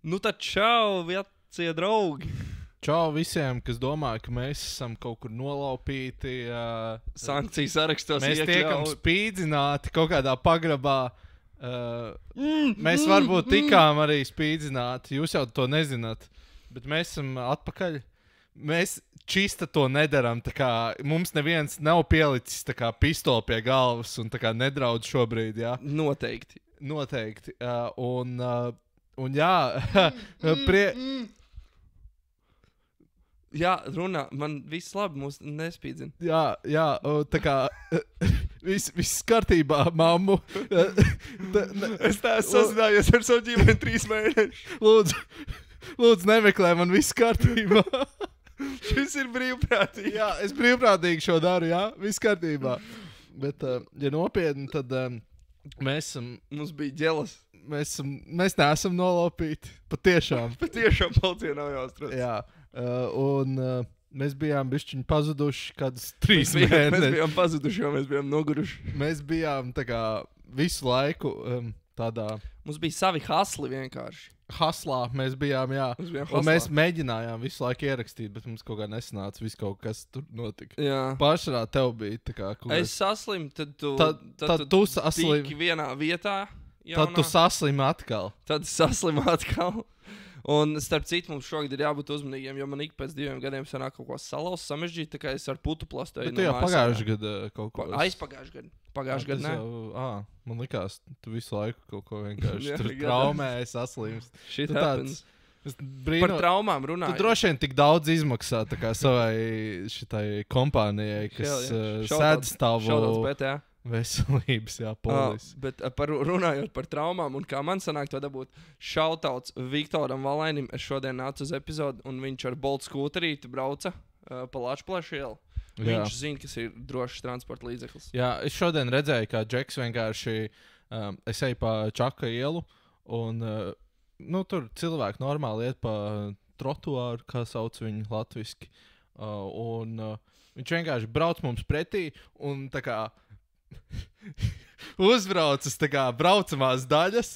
Nu tad čau, vecie draugi. Čau visiem, kas domā, ka mēs esam kaut kur nolaupīti. Sankciju sarakstos Mēs iekļaut. tiekam spīdzināti kaut kādā pagrabā. Mēs varbūt tikām arī spīdzināti. Jūs jau to nezināt. Bet mēs esam atpakaļ. Mēs čista to nedaram. Mums neviens nav pielicis pistoli pie galvas un nedraudz šobrīd. Jā? Noteikti. Noteikti. Un jā, Jā, runā, man viss labi, mūs nespīdzina. jā, viss kārtībā, mammu. Es tā sazinājies ar savu ģimeni 3 mēnešus. Lūdzu, nemeklē man viss kārtībā. Šis ir brīvprātīgi. Jā, es brīvprātīgi šo daru, jā, viss kārtībā. Bet, ja nopietni, tad mēs esam... Mums bija ģelas. Mēs neesam nolaupīti. Patiešām. Patiešām policija nav jāuztrauc. Jā. Mēs bijām bišķiņi pazuduši kādus 3 mēnešus. Mēs bijām pazuduši, jo mēs bijām noguruši. Mēs bijām visu laiku tādā... Mums bija savi hasli vienkārši. Haslā mēs bijām, jā. Un mēs mēģinājām visu laiku ierakstīt, bet mums kaut kā nesanāca viss kaut kas tur notika. Jā. Pārsvarā tev bija Es saslimu, tad tu saslim. Tiki vienā vietā. Jaunā. Tad tu saslimi atkal. Tad saslimu atkal. Un starp citu mums šogad ir jābūt uzmanīgiem, jo man ik pēc 2 gadiem sanāk kaut ko salauz, samežģīt, tā kā es ar putu plastēju. Bet tu jau pagājuši gadu kaut ko. Aizpagājuši gadu. Pagājuši gadu, ne? Man likās, tu visu laiku kaut ko vienkārši tur traumēji, saslimst. Shit happens. Par traumām runāju. Tu droši vien tik daudz izmaksā savai šitai kompānijai, kas sēdz tavu... Šaudauts BTA. Veselības, jā, polis. Bet runājot par traumām, un kā man sanāk to dabūt, šautauts Viktoram Valainim, es šodien nācu uz epizodu, un viņš ar Bolt skūterīti brauca pa Lačplašu ielu. Viņš zina, kas ir drošs transporta līdzeklis. Jā, es šodien redzēju, kā Džeks vienkārši, es eju pa Čaka ielu, un tur cilvēki normāli iet pa trotuāru, kā sauc viņu latviski, un viņš vienkārši brauc mums pretī, un uzbraucas braucamās daļas.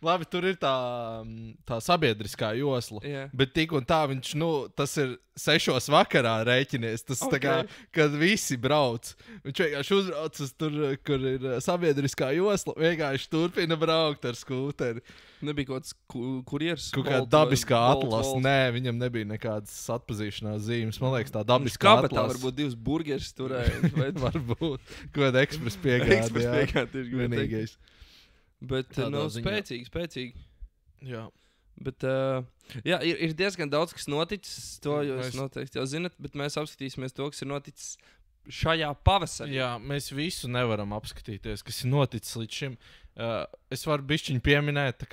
Labi, tur ir tā sabiedriskā josla. Yeah. Bet tik un tā viņš, tas ir 6 vakarā rēķinies. Tas kad visi brauc. Viņš vienkārši uzbraucas tur, kur ir sabiedriskā josla. Vienkārši turpina braukt ar skūteri. Nebija kaut kāds kurjers? Kaut kā dabiskā atlasa. Nē, viņam nebija nekādas atpazīšanās zīmes. Man liekas, tā dabiskā atlasa. Kāpēc varbūt 2 burgeris turēja? Varbūt. Kaut kāda ekspres piegāde. Ekspres piegāde ir vienīgais. Bet, spēcīgi. Jā. Bet, jā, ir diezgan daudz, kas noticis. To jūs noteikti jau zinat, bet mēs apskatīsimies to, kas ir noticis šajā pavasarī. Jā, mēs visu nevaram apskatīties, kas ir noticis līdz šim. Es varu bišķiņu pieminēt,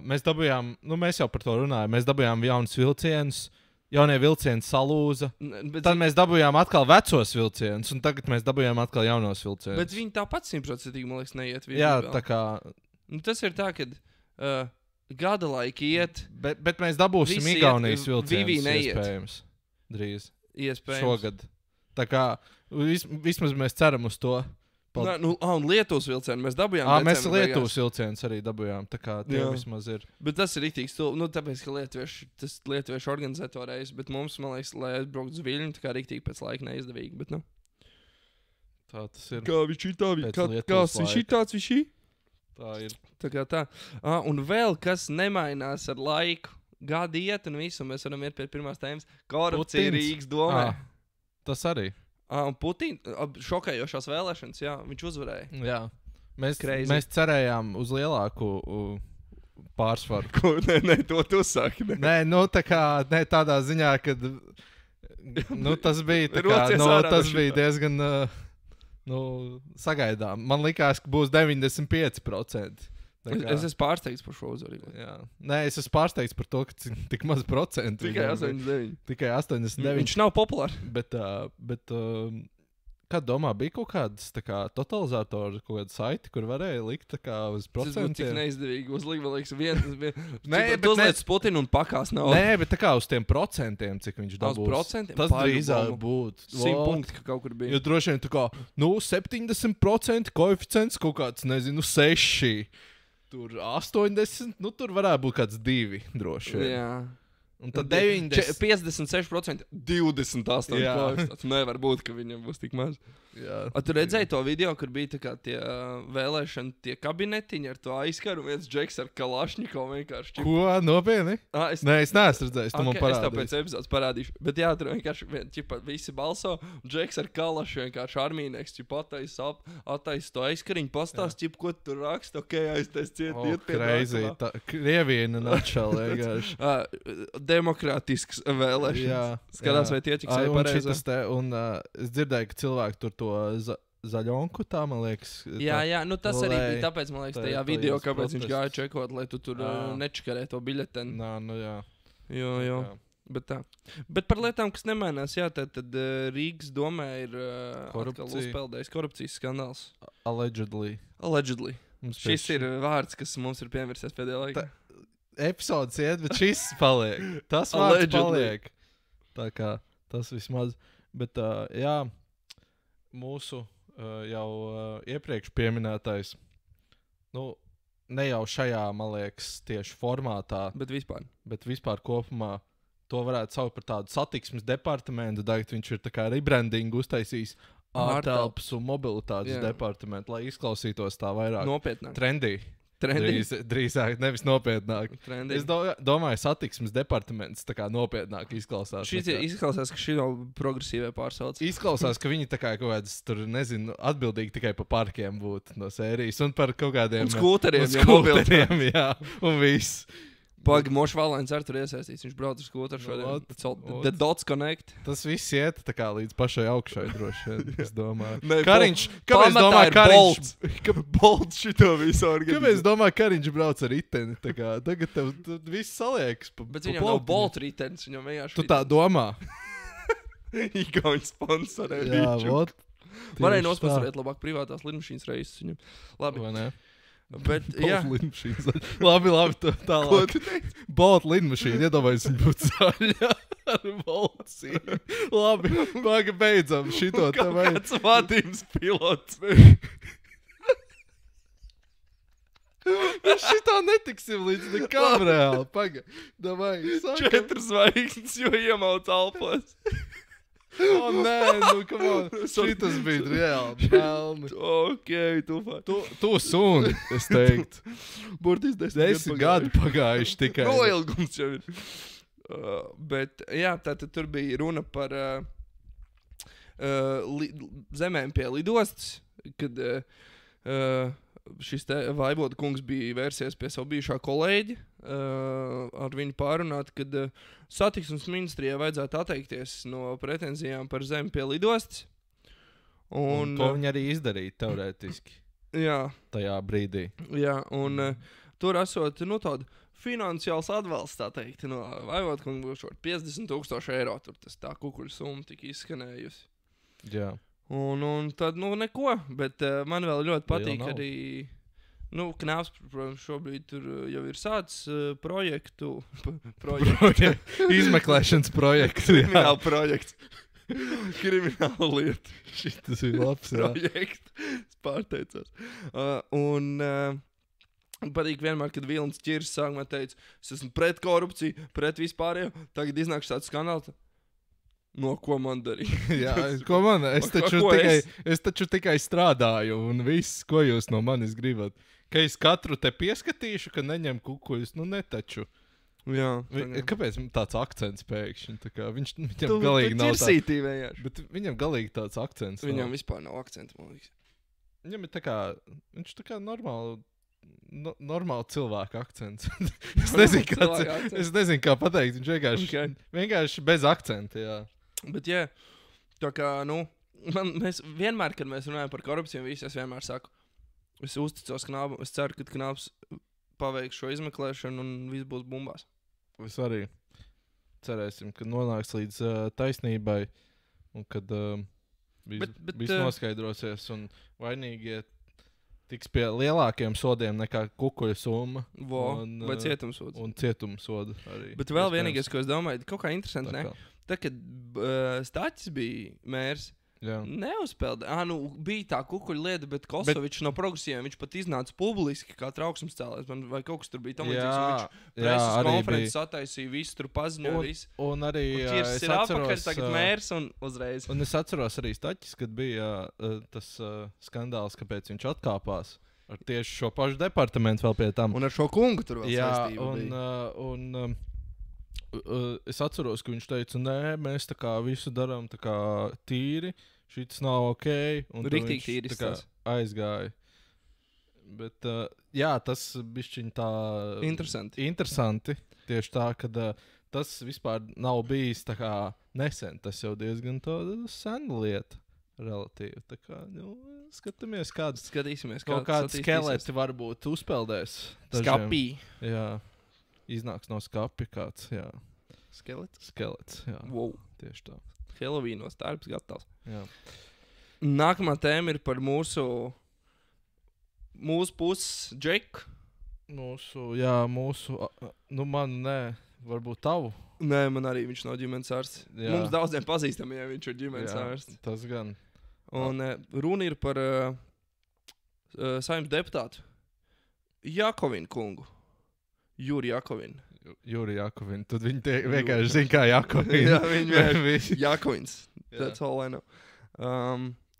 mēs dabūjām, mēs jau par to runājam, mēs dabūjām jaunus vilcienus. Jaunie vilcieni salūza. Tad mēs dabūjām atkal vecos vilcienus, un tagad mēs dabūjām atkal jaunos vilcienus. Bet viņi tāpat 100%, man liekas, neiet vienu. Jā, vēl. tā kā... Tas ir tā, kad gada laika iet... Bet mēs dabūsim Igaunijas vilcienus, iespējams. Drīz. Iespējams. Šogad. Tā kā vismaz mēs ceram uz to. Un Lietuvas vilcienu mēs dabūjām. Mēs Lietuvas vilcienus arī dabūjām, tā kā tie vismaz ir. Bet tas ir rīktīgi stulbi, tāpēc, ka lietuvieši organizē to reizi, bet mums, man liekas, lai aizbraukt uz Viļņu, tā kā rīktīgi pēc laika neizdevīgi, bet Tā tas ir. Kā viņš ir tā, kāds viņš ir tāds, viņš ir? Tā ir. Tā kā tā. Un vēl kas nemainās ar laiku, gadi iet un visu, mēs varam iet pie pirmās tēmas. Korupcija Rīgas domē. Tas arī. Un Putina šokējošās vēlēšanas, jā, viņš uzvarēja. Jā, mēs cerējām uz lielāku pārsvaru. Nē, to tu saki. Nē, tādā ziņā, kad tas bija tas bija diezgan sagaidām. Man likās, ka būs 95%. Es esmu pārsteigts par šo uzvaru. Nē, es esmu pārsteigts par to, ka tik maz procentu. Tikai 89. Tikai 89. Viņš nav populārs. Bet kā domā, bija kaut kāds totalizatori, kaut kāda saiti, kur varēja likt uz procentiem? Tas būtu tik neizdevīgi. Uzlikt, man liekas, Nē, bet uzliec Putinu un pakās nav. Nē, bet uz tiem procentiem, cik viņš dabūs. Uz procentiem? Tas drīzāk būtu. 100 punkti, ka kaut kur bija. Jo droši vien 70% koeficients kaut kāds, 6. tur 80, nu tur varētu būt kāds 2 droši vien. Jā. Un tad 90. 56%, 28%. Jā. Tas nevar būt, ka viņam būs tik maz. Jā. Tu redzēji to video, kur bija tā kā tie vēlēšana tie kabinetiņi ar to aizskaru, un viens džeks ar Kalašņikovu vienkārši. Ko? Nopietni? Nē, es neesmu redzējis, tu man parādīsi. Es tev pēc epizodes parādīšu. Bet jā, tur vienkārši visi balso, džeks ar Kalašu vienkārši armīnieks, attaisa to aizskariņu, pastāst, ko tu raksti, aiztais ciet, iet pie crazy. Krievija nutshell vienkārši. Demokrātisks vēlēšanas. Jā. Skatās, vai tie ķiksēja pareizi. Un es dzirdēju, ka cilvēki tur to zaļonku tā, man liekas. Jā, nu tas arī bija tāpēc, man liekas, tajā video, kāpēc viņš gāja čekot, lai tu tur nečakarē to biļeteni. Nu jā. Jo. Bet tā. Bet par lietām, kas nemainās, jā, tad Rīgas domē ir atkal uzpeldējis korupcijas skandāls. Allegedly. Šis ir vārds, kas mums ir pievērsies pēdējā laikā. Epizodes iet, bet šis paliek. Tas vārds paliek. Tā kā tas vismaz. Bet jā, mūsu jau iepriekš pieminētais, nu, ne jau šajā, man liekas, tieši formātā, bet vispār kopumā to varētu saukt par tādu satiksmes departamentu. Tagad viņš ir tā kā rebranding uztaisījis ārtelpas un mobilitātes departamentu, lai izklausītos tā vairāk nopietnāk. Trendy. Drīzāk, nevis nopietnāk. Trendy. Es domāju, satiksmes departaments tā kā nopietnāk izklausās. Izklausās, ka šī nav progresīvai pārsauc. Izklausās, ka viņi tā kā kaut kādas tur, nezinu, atbildīgi tikai par parkiem būtu no sērijas un par kaut kādiem skūteriem, jā, un viss. Pagi, Mošs Valēns arī tur iesaistīts. Viņš brauc ar skūteru šodien. The Dots Connect. Tas viss iet tā kā līdz pašai augšai droši vien, es domāju. Kariņš, kāpēc domāju, Kariņš? Bolts šito visu organizē. Kāpēc domāju, Kariņš brauc ar riteni? Tā kā tagad tev viss saliekas. Bet viņam nav Bolt ritenis, viņam vienkārši tu tā domā? Igauņu sponsorē. Jā, vot. Varēja nosponsorēt labāk privātās lidmašīnas reizes viņam. Labi. Vai ne? Bet, jā. Labi, tālāk. Bolt lidmašīna, iedomājies, viņa būtu zaļa ar boltsīm. Labi, paga beidzam šito. Kāds vadības pilots. Mēs šitā netiksim līdz nekam reāli. Paga, davai. 4 zvaigznes, jo iemauc alpos. Nē, nu, come on. Šitas bija reāli pelni. Ok, tu suni, es teiktu. Burtis 10 gadi pagājuši tikai. Noilgums jau ir. Bet, jā, tātad tur bija runa par zemēm pie lidostas, kad šis te Vaivoda kungs bija vērsies pie savu bijušā kolēģi, ar viņu pārunāt, kad satiksmes ministrijai vajadzētu atteikties no pretenzijām par zemi pie lidostas. Un to viņi arī izdarīja teorētiski. Jā. Tajā brīdī. Jā, un tur esot, nu, tādu finansiāls atbalsts, tā teikt, no Vaivoda kunga būs 50,000 eiro. Tur tas tā kukuļu summa tika izskanējusi. Jā. Un tad, nu, neko, bet man vēl ļoti patīk arī, nu, Knāps, protams, šobrīd tur jau ir sācis projektu. Izmeklēšanas projekts. Krimināla projekts. Krimināla lieta. Šitas ir labs, jā. Projekts. Es pārteicos. Patīk vienmēr, kad Vilnis Čirs sākumā teica, es esmu pret korupciju, pret vispārējo, tagad iznāks tāds skandāls. No ko man darīt? Jā, ko man? Es taču tikai strādāju, un viss, ko jūs no manis gribat. Ka es katru te pieskatīšu, ka neņem kukuļus, nu netaču. Jā. Kāpēc tāds akcents pēkšņi? Tā kā viņam galīgi nav tāds. Bet viņam galīgi tāds akcents. Viņam vispār nav akcents, man liekas. Viņam ir tā kā, viņš tā kā normāli cilvēku akcents. es nezinu, kā pateikt. Viņš vienkārši bez akcenta, jā. Bet, jā, tā kā, nu, mēs vienmēr, kad mēs runājam par korupciju, es vienmēr saku, es uzticos Knābam, es ceru, ka Knābs paveiks šo izmeklēšanu un viss būs bumbās. Es arī cerēsim, ka nonāks līdz taisnībai un kad viss noskaidrosies un vainīgie tiks pie lielākiem sodiem nekā kukuļu summa. Vai cietumsods. Un cietumsodu arī. Bet vēl vienīgais, ko es domāju, kaut kā interesanti, ne? Tā, kad Staķis bija mērs, neuzpeldē. Bija tā kukuļu lieta, bet Kosovičs no progresīviem, viņš pat iznāca publiski kā trauksmes cēlājs, vai kaut kas tur bija tam līdzīgs. Viņš preses konferences sataisīja, visu tur paziņoja, visu. Un arī es ir apakaļ tagad mērs un uzreiz. Un es atceros arī Staķis, kad bija tas skandāls, kāpēc viņš atkāpās. Ar tieši šo pašu departamentu vēl pie tam. Un ar šo kungu tur vēl saistība bija. Es atceros, ka viņš teica, nē, mēs tā kā visu darām tā kā tīri, šitas nav ok. Un riktīgi tīri aizgāja. Bet, tas bišķiņ tā... Interesanti. Tieši tā, kad tas vispār nav bijis tā kā nesen. Tas jau diezgan sena lieta. Relatīvi. Tā kā, skatīsimies, kāds skeleti varbūt uzpeldēs. Skapī. Jā. Iznāks no skapi kāds, jā. Skelets, jā. Wow. Tieši tā. Helovīnos tārps gatavs. Jā. Nākamā tēma ir par mūsu puses Džeku. Man nē, varbūt tavu. Nē, man arī viņš nav ģimenes ārsts. Jā. Mums daudziem pazīstamiem viņš ir ģimenes ārsts. Tas gan. Un runa ir par Saeimas deputātu Jakovinu kungu. Juri Jakovinu. Tad viņi vienkārši zina, kā Jakovinu. Jā, viņi vienkārši Jakovins. That's all I know.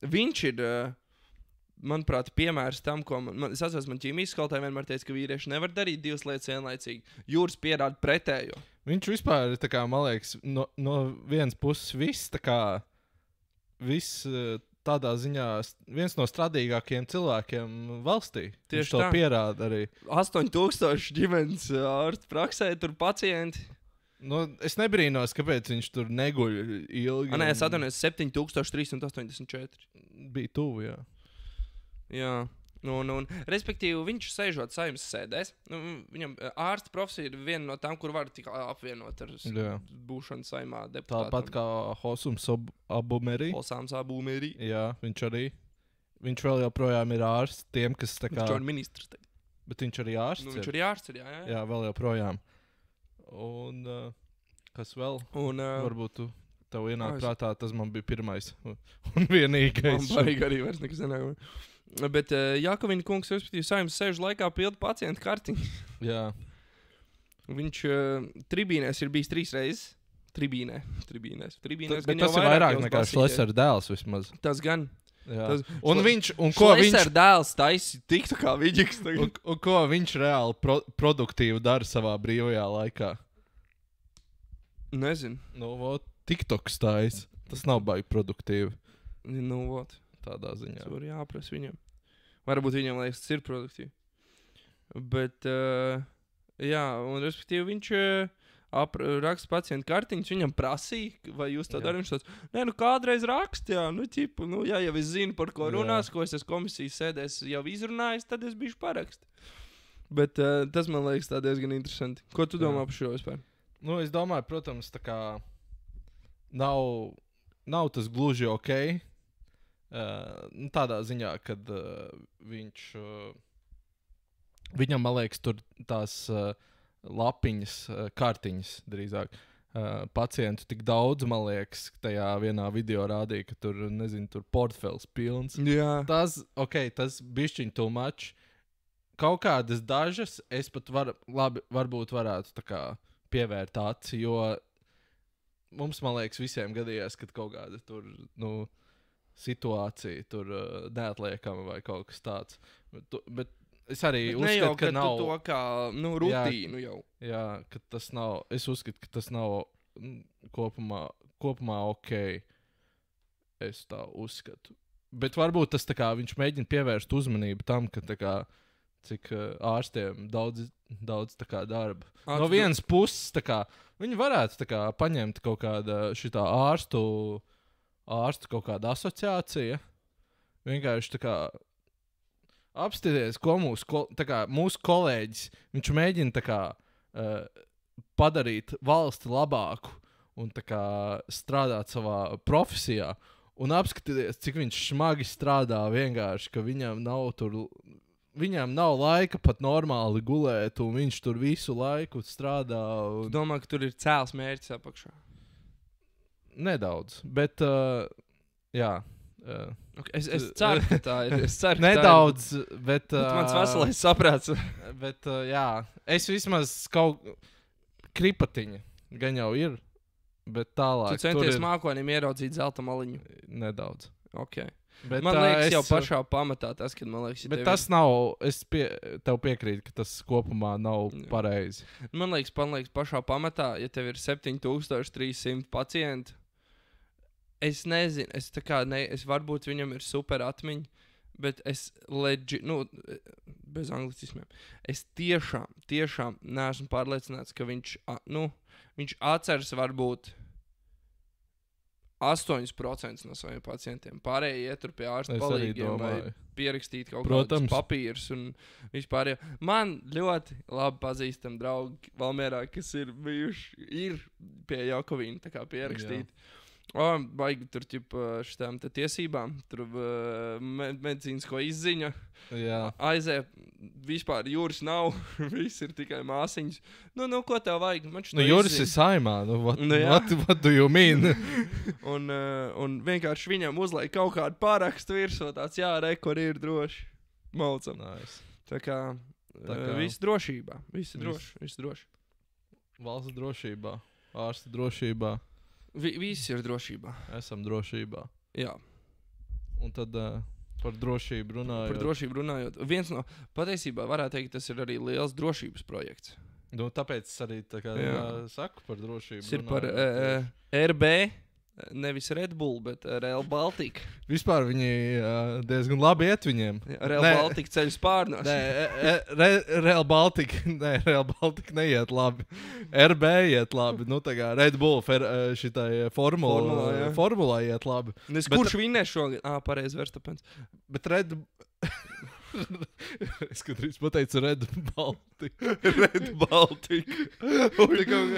Viņš ir, manuprāt, piemērs tam, ko es atceros, man ķīmijas skolotāji vienmēr teica, ka vīrieši nevar darīt divas lietas vienlaicīgi. Juris pierāda pretējo. Viņš vispār, tā kā, man liekas, no vienas puses viss tādā ziņā viens no strādīgākajiem cilvēkiem valstī. Tieši to pierāda arī. 8000 ģimenes ārstu praksē, tur pacienti. Es nebrīnos, kāpēc viņš tur neguļ ilgi. Nē, es atvainojos 7384. Bija tuvu, jā. Jā. Respektīvi, viņš sēžot Saeimas sēdēs. Viņam ārsta profesija ir viena no tām, kur var tik apvienot ar būšanu Saeimā deputātam. Tāpat kā Hosams Abumeri. Hosams Abumeri. Jā, viņš arī. Viņš vēl joprojām ir ārsts tiem, kas tā kā... Viņš ir ministrs. Bet viņš arī ārsts viņš arī ārsts ir, jā. Jā, vēl joprojām. Un kas vēl? Varbūt tev ienāk prātā, tas man bija pirmais un vienīgais. Man baigi arī vairs nekas nenāk. Bet Jakovina kungs, respektīvi, Saeimas sēžu laikā pilda pacientu kartiņu. Jā. Viņš tribīnēs ir bijis 3 reizes. Tribīnēs. Bet tas ir vairāk nekā Šlesera dēls vismaz. Tas gan. Šlesera dēls taisi tiktu kā Viģiks. Un ko viņš reāli produktīvi dara savā brīvajā laikā? Nezinu. TikToks taisi. Tas nav baigi produktīvi. Tādā ziņā. Tas var jāprasa viņam. Varbūt viņam liekas, tas ir produktīvi. Bet, un respektīvi viņš raksta pacientu kartiņus, viņam prasīja, vai jūs tā darāt. Viņš tāds, kādreiz rakst, jā. Ja es zinu, par ko runās, ko es komisijas sēdēs jau izrunājis, tad es bišu parakst. Bet tas man liekas tā diezgan interesanti. Ko tu domā par šo vispār? Es domāju, protams, tā kā nav tas gluži ok. Tādā ziņā, kad viņam, man liekas, tur tās lapiņas, kartiņas drīzāk, pacientu tik daudz, man liekas, tajā vienā video rādīja, ka tur, tur portfels pilns. Jā. Tas bišķiņ too much. Kaut kādas dažas es pat varbūt varētu tā kā pievērt aci, jo mums, man liekas, visiem gadījās, kad kaut kāda tur, situācija tur neatliekama vai kaut kas tāds. Bet es arī uzskatu, ka nav... to kā, rutīnu jau. Jā, ka tas nav... Es uzskatu, ka tas nav kopumā ok. Es tā uzskatu. Bet varbūt tas tā kā viņš mēģina pievērst uzmanību tam, ka tā kā cik ārstiem daudz tā kā darba. No vienas puses tā kā viņi varētu tā kā paņemt kaut kāda šitā ārstu kaut kāda asociācija. Vienkārši tā kā apstāties, ko mūsu kolēģis, viņš mēģina tā kā padarīt valsti labāku un tā kā strādāt savā profesijā. Un apskatieties, cik viņš smagi strādā vienkārši, ka viņam nav laika pat normāli gulēt, un viņš tur visu laiku strādā. Tu domā, ka tur ir cēls mērķis apakšā? Nedaudz, bet jā, Okay, es ceru, ka tā ir. Es ceru, ka nedaudz, tā ir. bet... Mans veselais saprāts. Bet, jā, es vismaz kaut kripatiņa gan jau ir, bet tālāk. Tu centies mākonim ieraudzīt zelta maliņu? Nedaudz. Okay. Bet, man liekas, jau pašā pamatā tas, kad man liekas, bet tas nav, tev piekrītu, ka tas kopumā nav pareizi. Man liekas, pašā pamatā, ja tev ir 7300 pacienti, es nezinu, es varbūt viņam ir super atmiņa, bet es bez anglicismiem, es tiešām neesmu pārliecināts, ka viņš atceras varbūt 8% no saviem pacientiem. Pārējie iet tur pie ārsta palīgiem vai pierakstīt kaut kādus papīrus un vispār. Man ļoti labi pazīstam draugi Valmierā, kas ir bijuši pie Jakovīna tā kā pierakstīt. Baigi tur šitām tiesībām, tur medicīnisko izziņa. Aizē, vispār jūras nav, viss ir tikai māsiņas. Ko tev vajag? Jūras ir saimā, what do you mean? un vienkārši viņam uzliek kaut kādu pārakstu virsū, tāds kur ir droši. Maucam. Nice. Tā kā viss drošībā, viss droši. Valsts drošībā, ārsta drošībā. Visi ir drošībā. Esam drošībā. Jā. Un tad par drošību runājot. Viens no patiesībā varētu teikt, tas ir arī liels drošības projekts. Tāpēc es arī saku par drošību. Tas ir par RB, nevis Red Bull, bet Rail Baltica. Vispār viņi diezgan labi iet viņiem. Rail Baltica ceļu spārnos. Rail Baltica neiet labi. RB iet labi. Tā kā Red Bull šitai formulā iet labi. Kurš vinnēs šogad? Pareizi, Verstapens. Bet Red... Es gandrīz pateicu Red Baltica. Red Baltica.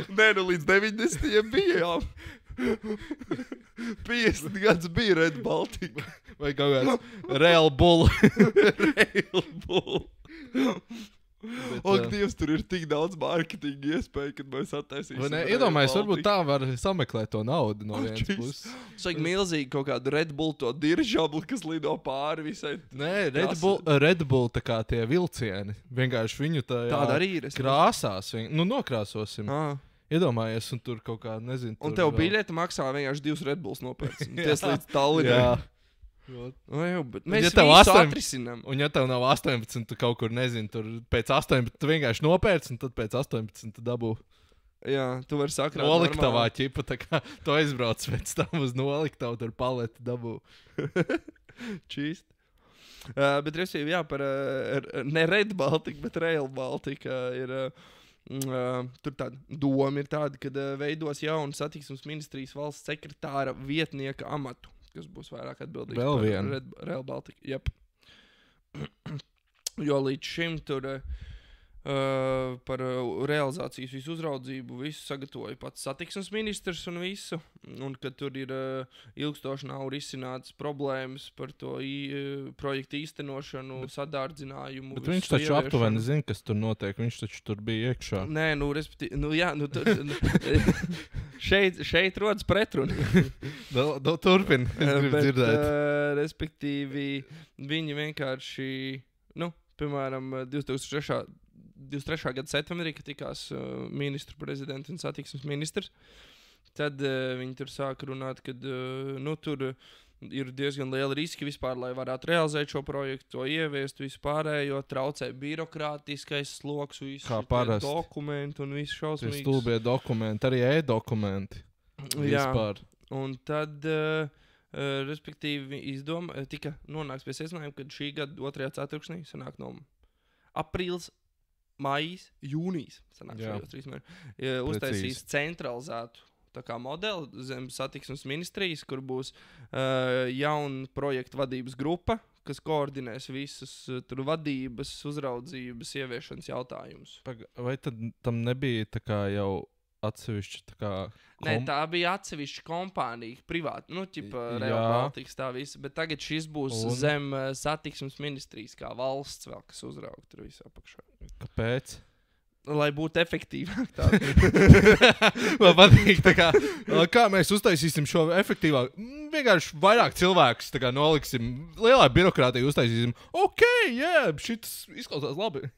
Nē, līdz 90. bija jau. 50 gadus bija Red Baltica. Vai kaut kāds Rail Bull. Rail Bull. Dievs, tur ir tik daudz mārketinga iespēju, kad mēs attaisīsim. Iedomājies, varbūt tā var sameklēt to naudu no vienas puses. Tas vajag milzīgi kaut kādu Red Bull to diržabli, kas lido pāri visai. Nē, Red Bull tā kā tie vilcieni. Vienkārši viņu tāda arī ir. Krāsās. Nokrāsosim. Iedomājies, un tur kaut kā, nezinu. Un tev biļete maksā vienkārši 2 Red Bulls nopērts. Ties līdz Tallinai. Bet mēs visu atrisinām. Un ja tev nav 18, tu kaut kur, nezinu, tur pēc 18 tu vienkārši nopērci, un tad pēc 18 tu dabū. Jā, tu vari sakrāt noliktavā ķipa, tā kā tu aizbrauc pēc tam uz noliktavu, tur paleti dabū. Čīst. Bet, restīvi, jā, par ne Red Baltica, bet Rail Baltica ir... tur tāda doma ir tāda, kad veidos jaunu satiksmes ministrijas valsts sekretāra vietnieka amatu, kas būs vairāk atbildīgs par Rail Baltica. Yep. Jo līdz šim tur par realizācijas visu uzraudzību visu sagatavoja pats satiksmes ministrs un visu. Un kad tur ir ilgstoši nav risinātas problēmas par to projektu īstenošanu, sadārdzinājumu. Bet viņš taču aptuveni zina, kas tur notiek. Viņš taču tur bija iekšā. Nē, šeit rodas pretruni. Turpin, es gribu dzirdēt. Respektīvi, viņi vienkārši, piemēram, 2023. Gada septembrī, kad tikās ministru prezidents un satiksmes ministrs, tad viņi tur sāka runāt, ka tur ir diezgan liela riski vispār, lai varētu realizēt šo projektu, to ieviest vispārējo, traucē birokrātiskais sloks, visu dokumentu un visu šausmīgus. Stulbie dokumenti, arī e-dokumenti. Vispār. Un tad, respektīvi, tika nonāks pie secinājuma, kad šī gada 2. ceturksnī sanāk no aprīlis, maijs, jūnijas sanāk šajos 3 mēnešos. Uztaisīs centralizētu tā kā modeli zem satiksmes ministrijas, kur būs jauna projektu vadības grupa, kas koordinēs visas tur vadības, uzraudzības, ieviešanas jautājumus. Vai tad tam nebija tā kā jau atsevišķi tā kā... Nē, tā bija atsevišķa kompānija, privāta, Rail Baltica tā visa, bet tagad šis būs zem satiksmes ministrijas kā valsts vēl, kas uzrauga tur visu apakšā. Kāpēc? Lai būtu efektīvāk. Man patīk, kā mēs uztaisīsim šo efektīvāk. Vienkārši vairāk cilvēkus noliksim. Lielā birokrātija uztaisīsim. Ok, šitas izklausās labi.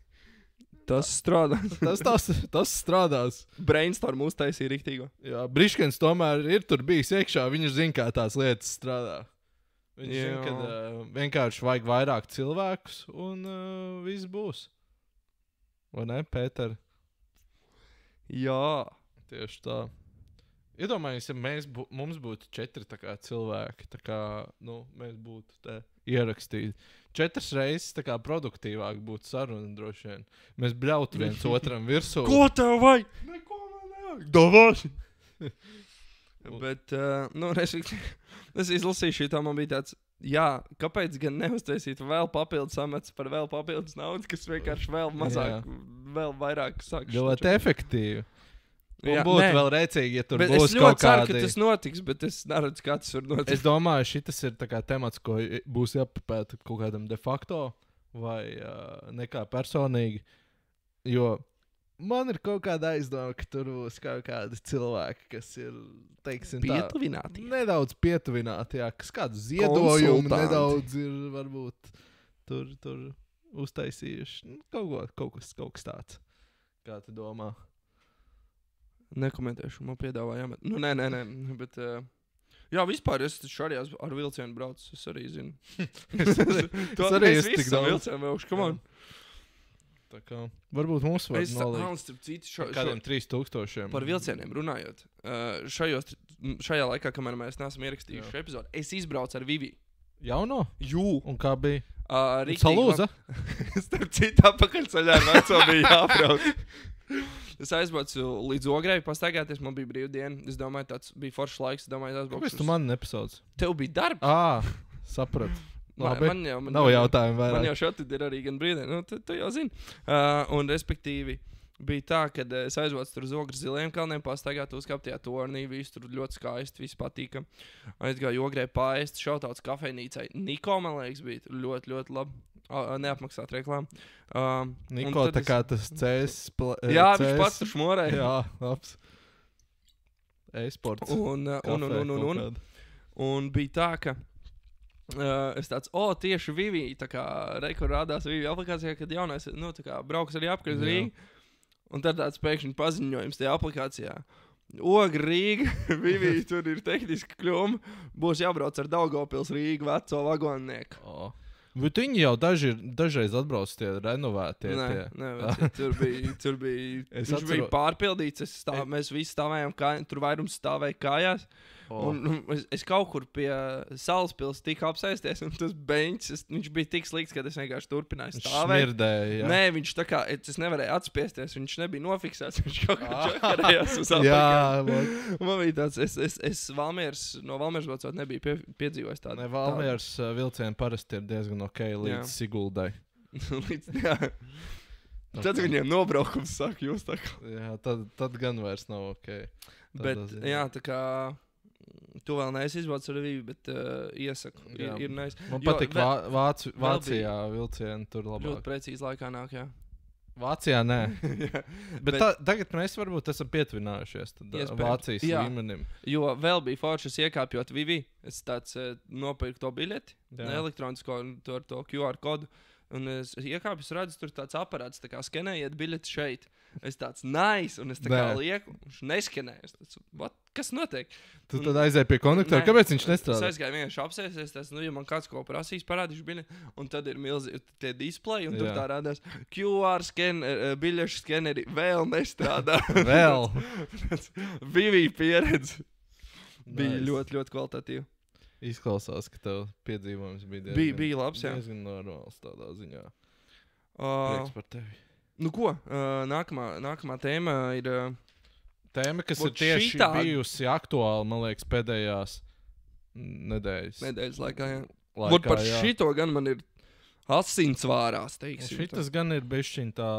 Tas strādā. tas strādās. Brainstorm uztaisīja riktīgo. Jā, Briškens tomēr ir tur bijis iekšā. Viņš zina, kā tās lietas strādā. Viņš zina, ka vienkārši vajag vairāk cilvēkus un viss būs. Vai ne, Pēter? Jā. Tieši tā. Iedomājies, ja mums būtu 4 cilvēki, mēs būtu te ierakstīti. 4 reizes produktīvāk būtu saruna droši vien. Mēs bļautu viens otram virsū. Ko tev vajag? Neko man nevajag. Davāši! Bet, es izlasīju šitā, man bija tāds, kāpēc gan neuztaisīt vēl papildus amats par vēl papildus naudu, kas vienkārši vēl mazāk, vēl vairāk sāk. Ļoti efektīvi. Un būtu vēl rēcīgi, ja tur būs kaut kādi... Es ļoti ceru, ka tas notiks, bet es neredzu, kā tas var notikt. Es domāju, šitas ir temats, ko būs jāpapēta kaut kādam de facto vai nekā personīgi. Jo man ir kaut kāda aizdoma, ka tur būs kaut kādi cilvēki, kas ir, teiksim pietuvināti. Nedaudz pietuvināti, kas kādu ziedojumu nedaudz ir varbūt tur uztaisījuši. Kaut kas tāds. Kā tu domā? Nekomentēšu, man piedāvāja jāmet. Nē, bet... vispār es taču arī ar vilcienu braucu, es arī zinu. Es arī esmu tik daudz. Vilcienu vēlšu, come on. Tā kā, varbūt mums var nolikt kādiem 3000. Par vilcieniem runājot. Šajā laikā, kamēr mēs neesam ierakstījuši šo epizodu, es izbraucu ar Vivi. Jauno? Jū. Un kā bija? Salūza? Starp citu apakaļceļā ar veco bija jābrauc. Es aizbraucu līdz Ogrei pastaigāties, man bija brīvdiena. Es domāju, tāds bija foršs laiks. Kāpēc tu mani nepasauc? Tev bija darbs? Sapratu. Nav jautājumu vairāk. Man jau šādi ir arī gan brīvdiena. Tu jau zini. Un respektīvi bija tā, ka es aizbraucu tur uz Ogres ziliem kalniem pastaigāt, uzkāpt tajā tornī. Viss tur ļoti skaisti, viss patīkam. Aizgāju Ogrei paēst, šautauts kafejnīcai. Niko, man liekas, bija ļoti, ļoti labi. Neapmaksāt reklāmu. Niko, tā kā tas CS... Jā, viņš pats tur šmorē. Jā, labs. E-sports. Un bija tā, ka es tāds, tieši Vivi, tā kā rekur rādās Vivi aplikācijā, kad jaunais, tā kā brauks arī apkārt uz Rīgu. Un tad tāds pēkšņi paziņojums tajā aplikācijā. Ogra Rīga, Vivi, tur ir tehniski kļūma. Būs jābrauc ar Daugavpils Rīgu veco vagonnieku. Bet viņi jau dažreiz atbrauc tie renovētie. Nē, tur bija viņš bija pārpildīts. Mēs visi stāvējām, tur vairums stāvēja kājās. Un es kaut kur pie Salaspils tiku apsēsties, un tas beņķis, viņš bija tik slikts, ka es vienkārši turpināju stāvēt. Smirdēja, jā. Nē, viņš tā kā, es nevarēju atspiesties, viņš nebija nofiksēts, viņš kaut kā čakarējās uz apakā. Man bija tāds, es no Valmieras braucot nebiju piedzīvojis tādu. Ne, Valmieras vilcieni parasti ir diezgan ok līdz Siguldai. Jā. Tad viņiem nobraukums saka, jūs tā kā. Jā, tad gan vairs nav ok. Tā kā... Tu vēl neesi izbraucis ar Vivi, bet iesaku. Ir nice. Man patīk Vācijā vilcieni tur labāk. Ļoti precīzi laikā nāk, jā. Vācijā nē. bet tagad mēs varbūt esam pietuvinājušies Vācijas līmenim. Jo vēl bija forši, iekāpjot Vivi. Es tāds nopirku to biļeti, elektronisko ar to QR kodu. Un es iekāpju, es redzu, tur tāds aparāts, tā kā skenējiet biļeti šeit. Es tāds nice, un es tā kā lieku, viņš neskenēju. Kas notiek? Tu tad aizēji pie konduktora, kāpēc viņš nestrādā? Es aizgāju vienkārši apsēsties, ja man kāds ko prasīs, parādīšu biļeti, un tad ir milzīgi tie displeji, un tur tā rādās QR biļešu skeneri vēl nestrādā. Vēl? Vivi pieredze. Bija ļoti, ļoti kvalitatīva. Izklausās, ka tev piedzīvojums bija bija labs, jā. Diezgan normāls tādā ziņā. Prieks par tevi. Nu ko, nākamā tēma ir... Tēma, kas ir tieši bijusi aktuāla, man liekas, pēdējās nedēļas. Nedēļas laikā, jā. Vot par šito gan man ir asins vārās, teiksim. Šitas gan ir bišķiņ tā...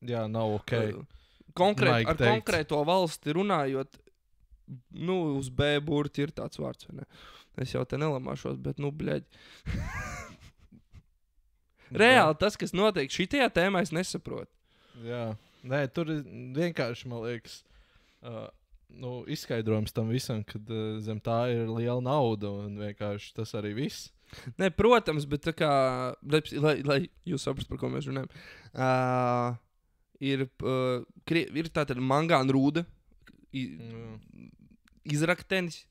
Jā, nav ok. Ar konkrēto valsti runājot, uz B burti ir tāds vārds, vai ne? Es jau te nelamāšos, bet bļaļ. Reāli tas, kas notiek šitajā tēmā, es nesaprotu. Jā. Nē, tur vienkārši, man liekas, izskaidrojums tam visam, kad zem tā ir liela nauda un vienkārši tas arī viss. Nē, protams, bet tā kā, lai jūs saprastu, par ko mēs runājam, ir tātad mangāna rūda, izraktenis,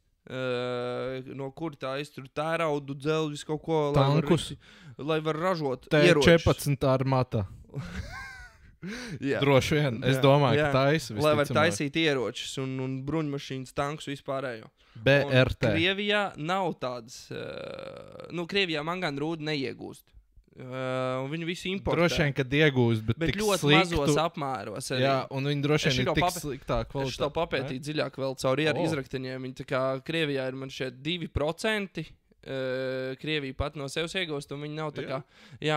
no kur tā iztur tēraudu, dzelvis kaut ko, Tankus. lai var ražot ieročus. T14 armata. Jā. Droši vien. Es domāju, Jā. ka taisa. Lai var taisīt ieročus un bruņmašīnas, tankus vispārējo. BRT. Un Krievijā nav tādas, Krievijā mangāna rūda neiegūst. Un viņi visi importē. Droši vien, kad iegūst, bet tik ļoti sliktu. mazos apmēros. Arī. Jā, un viņi droši vien ir tik sliktā Es to kvalitāte. papētīju dziļāk vēl caur izrakteņiem. Viņi tā kā Krievijā ir man šeit 2%. Krievija pat no sevis iegūst, un viņi nav tā kā,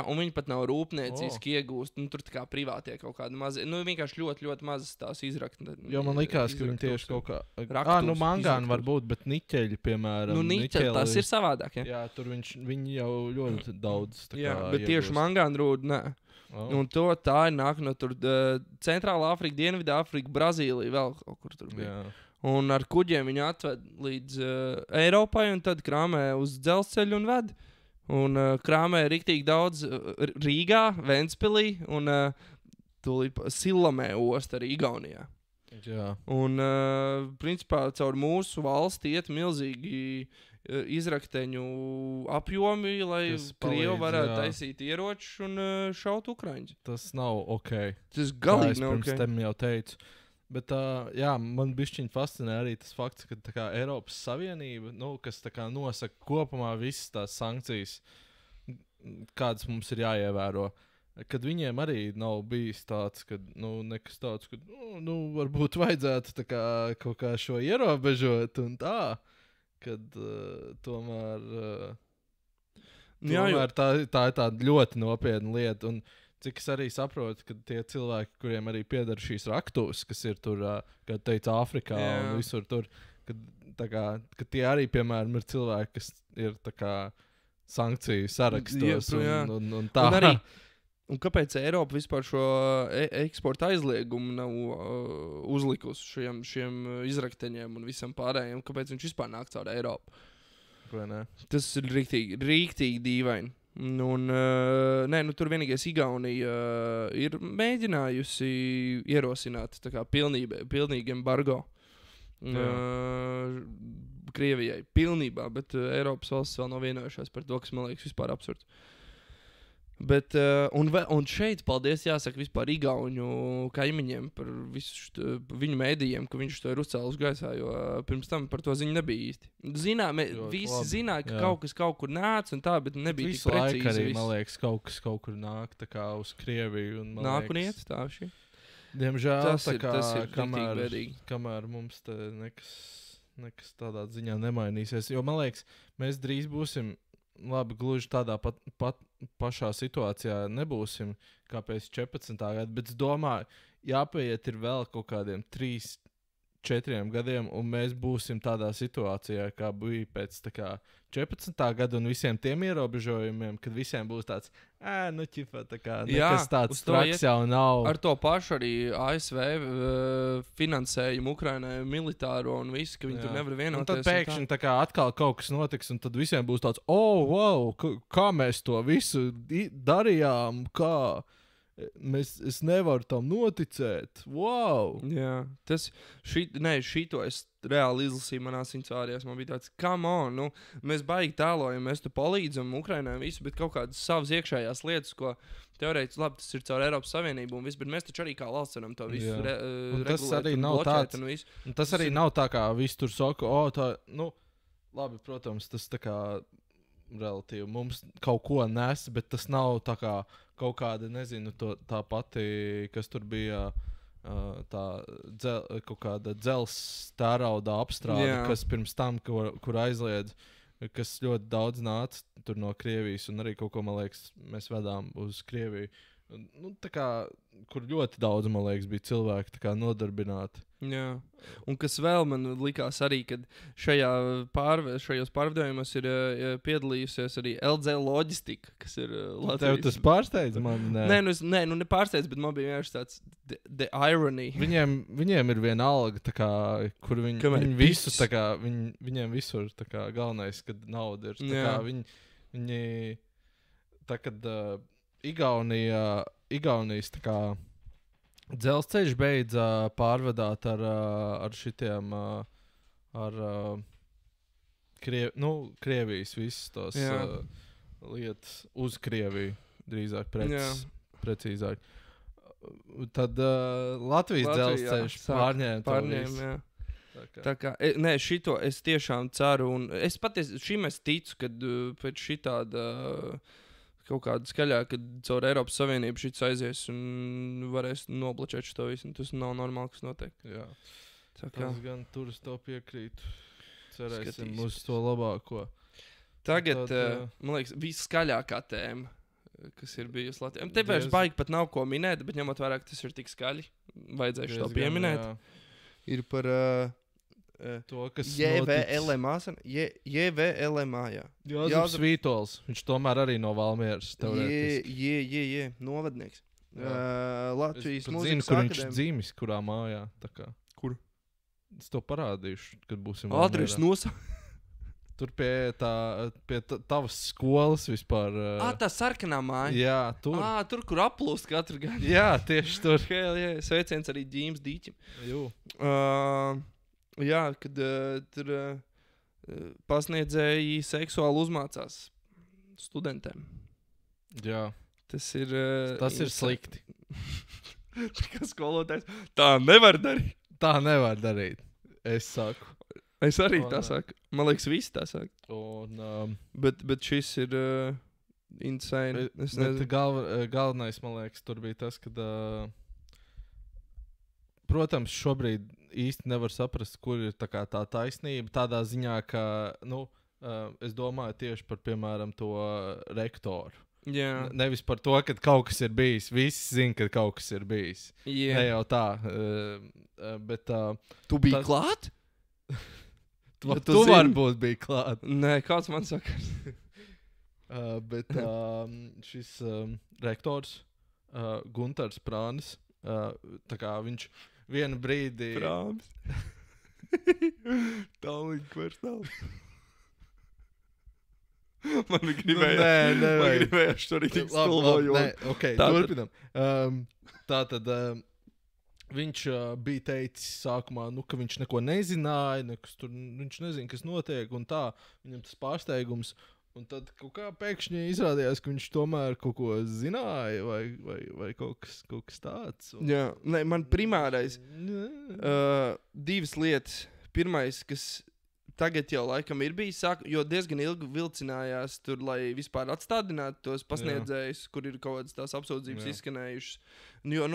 un viņi pat nav rūpnieciski iegūst, tur tā kā privātie kaut kādi mazi, vienkārši ļoti, ļoti mazas tās izraktas. Jo man likās, ka viņi tieši kaut kā, Raktūs, mangāni var būt, bet niķeļi, piemēram. Niķeļi, tas ir savādāk, ja? Jā, tur viņi jau ļoti daudz tā kā Jā, bet tieši iegūst. mangāna rūda, nē. Un tā ir nāk no tur Centrāla Afrika, Dienvidā Afrika, Brazīlija, vēl kaut kur tur bija. Jā. Un ar kuģiem viņi atved līdz Eiropai, un tad krāmē uz dzelzceļu un ved. Un krāmē riktīgi daudz Rīgā, Ventspilī un Silamē osta arī Igaunijā. Jā. Un principā caur mūsu valsti iet milzīgi izrakteņu apjomi, lai Krievi varētu taisīt ieročus un šaut Ukraiņus. Tas nav ok. Tas galīgi nav ok. Pirms tam jau teicu. Bet man bišķiņ fascinē arī tas fakts, ka tā kā Eiropas Savienība, kas tā kā nosaka kopumā visas tās sankcijas, kādas mums ir jāievēro, kad viņiem arī nav bijis tāds, ka nekas tāds, ka varbūt vajadzētu tā kā kaut kā šo ierobežot un tā, kad tomēr tā ir tāda ļoti nopietna lieta. Un cik es arī saprotu, ka tie cilvēki, kuriem arī pieder šīs raktuves, kas ir tur, kā teica, Āfrikā un visur tur, kad tie arī, piemēram, ir cilvēki, kas ir tā kā sankciju sarakstos un tā. Un arī, un kāpēc Eiropa vispār šo eksporta aizliegumu nav uzlikusi šiem izrakteņiem un visam pārējiem? Kāpēc viņš vispār nāk caur Eiropu? Tas ir rīktīgi dīvaini. Un, tur vienīgais Igaunija ir mēģinājusi ierosināt tā kā pilnīgi embargo Krievijai. Pilnībā, bet Eiropas valsts vēl nav vienojušās par to, kas man liekas vispār absurds. Bet, un šeit, paldies, jāsaka vispār Igauņu kaimiņiem par visu viņu mēdījiem, ka viņš to ir uzcēlis gaisā, jo pirms tam par to ziņu nebija īsti. Visi zināja, ka kaut kas kaut kur nāca un tā, bet nebija tik precīzi. Visu laiku arī, man liekas, kaut kas kaut kur nāk tā kā uz Krieviju. Nāk un iet tā šī. Diemžēl, tas ir kamēr mums te nekas tādā ziņā nemainīsies, jo, man liekas, mēs drīz būsim labi, gluži tādā pašā situācijā nebūsim kā pēc 14. gada, bet es domāju, jāpaiet ir vēl kaut kādiem 3-4 gadiem, un mēs būsim tādā situācijā, kā bija pēc tā kā 14. gada un visiem tiem ierobežojumiem, kad visiem būs tāds, tā kā nekas tāds traks jau nav. Ar to pašu arī ASV finansējumu Ukrainai militāro un visu, ka viņi tur nevar vienoties. Un tad pēkšņi tā kā atkal kaut kas notiks, un tad visiem būs tāds, wow, kā mēs to visu darījām, kā es nevaru tam noticēt. Wow! Jā, šito es reāli izlasīju manās incvārijās. Man bija tāds, come on, mēs baigi tēlojam, mēs tu palīdzam Ukrainai visu, bet kaut kādas savas iekšējās lietas, ko teorētiski labi, tas ir caur Eiropas Savienību un visu, bet mēs taču arī kā valsts varam to visu regulēt un bloķēt un visu. Un tas arī nav tā, kā viss tur saka, labi, protams, tas tā kā relatīvi mums kaut ko nes, bet tas nav tā kā kaut kāda, nezinu, tā pati, kas tur bija kaut kāda dzels tērauda apstrāde, kas pirms tam, kur aizliedz, kas ļoti daudz nāca tur no Krievijas, un arī kaut ko, man liekas, mēs vedām uz Krieviju. Nu, tā kā, kur ļoti daudz, man liekas, bija cilvēki tā kā nodarbināti. Jā. Un kas vēl man likās arī, kad šajos pārvadājumos ir piedalījusies arī LZ Logistika, kas ir Latvijas. Tev tas pārsteidz man? Nē, nu nepārsteidz, bet man bija vienkārši tāds the irony. Viņiem ir viena alga, tā kā, kur viņi visus, tā kā, viņiem visur, tā kā, galvenais, kad nauda ir. Tā kā viņi tā, kad Igaunijas, tā kā, dzelzceļš beidza pārvadāt ar šitiem, Krievijas visas tos lietas uz Krieviju, drīzāk precīzāk. Tad Latvijas dzelzceļš pārņēma. Tā kā, šito es tiešām ceru, un es ticu, kad pēc šitāda kaut kāda skaļā, kad caur Eiropas Savienību šis aizies un varēs nobloķēt šo visu. Tas nav normāli, kas notiek. Jā. Tas gan tur es tev piekrītu. Cerēsim uz to labāko. Tagad, man liekas, viskaļākā tēma, kas ir bijusi Latvijā. Te vairs baigi pat nav ko minēt, bet ņemot vērā, ka tas ir tik skaļi, vajadzēs to pieminēt. Jā. Ir par to, kas JVLMA, jā. Jāzeps Vītols, viņš tomēr arī no Valmieras teorētiski. Novadnieks. Latvijas mūzikas kur viņš dzīvis, kurā mājā. Kur? Es to parādīšu, kad būsim Valmierā. Adres Tur pie tavas skolas vispār. Tā sarkanā māja. Jā, tur. Tur, kur aplūst katru gadu. Jā, tieši tur. Sveiciens arī Ģīms Dīķim. Jū. Jā, kad tur pasniedzēji seksuāli uzmācās studentiem. Jā. Tas ir slikti. Kā skolotājs. Tā nevar darīt. Es saku. Es arī tā saku. Man liekas, visi tā saka. Bet šis ir insane. Galvenais, man liekas, tur bija tas, kad protams, šobrīd īsti nevar saprast, kur ir tā taisnība. Tādā ziņā, ka, es domāju tieši par, piemēram, to rektoru. Yeah. Nevis par to, ka kaut kas ir bijis. Visi zina, ka kaut kas ir bijis. Yeah. Ne jau tā. Bet, tu biji klāt? Tu varbūt biji klāt. Nē, kāds man saka. Bet šis rektors, Guntars Prānis, tā kā viņš vienu brīdi... Prānis. Tālīgi vairs nav. Man gribēja šo arī tik stulvojot. Turpinam. Tātad viņš bija teicis sākumā, ka viņš neko nezināja, viņš nezina, kas notiek, un tā, viņam tas pārsteigums. Un tad kaut kā pēkšņi izrādījās, ka viņš tomēr kaut ko zināja, vai kaut kas tāds. Jā, man primārais divas lietas. Pirmais, kas tagad jau laikam ir bijis, jo diezgan ilgi vilcinājās tur, lai vispār atstādinātu tos pasniedzējus, kur ir kaut kādas tās apsūdzības izskanējušas. Jo,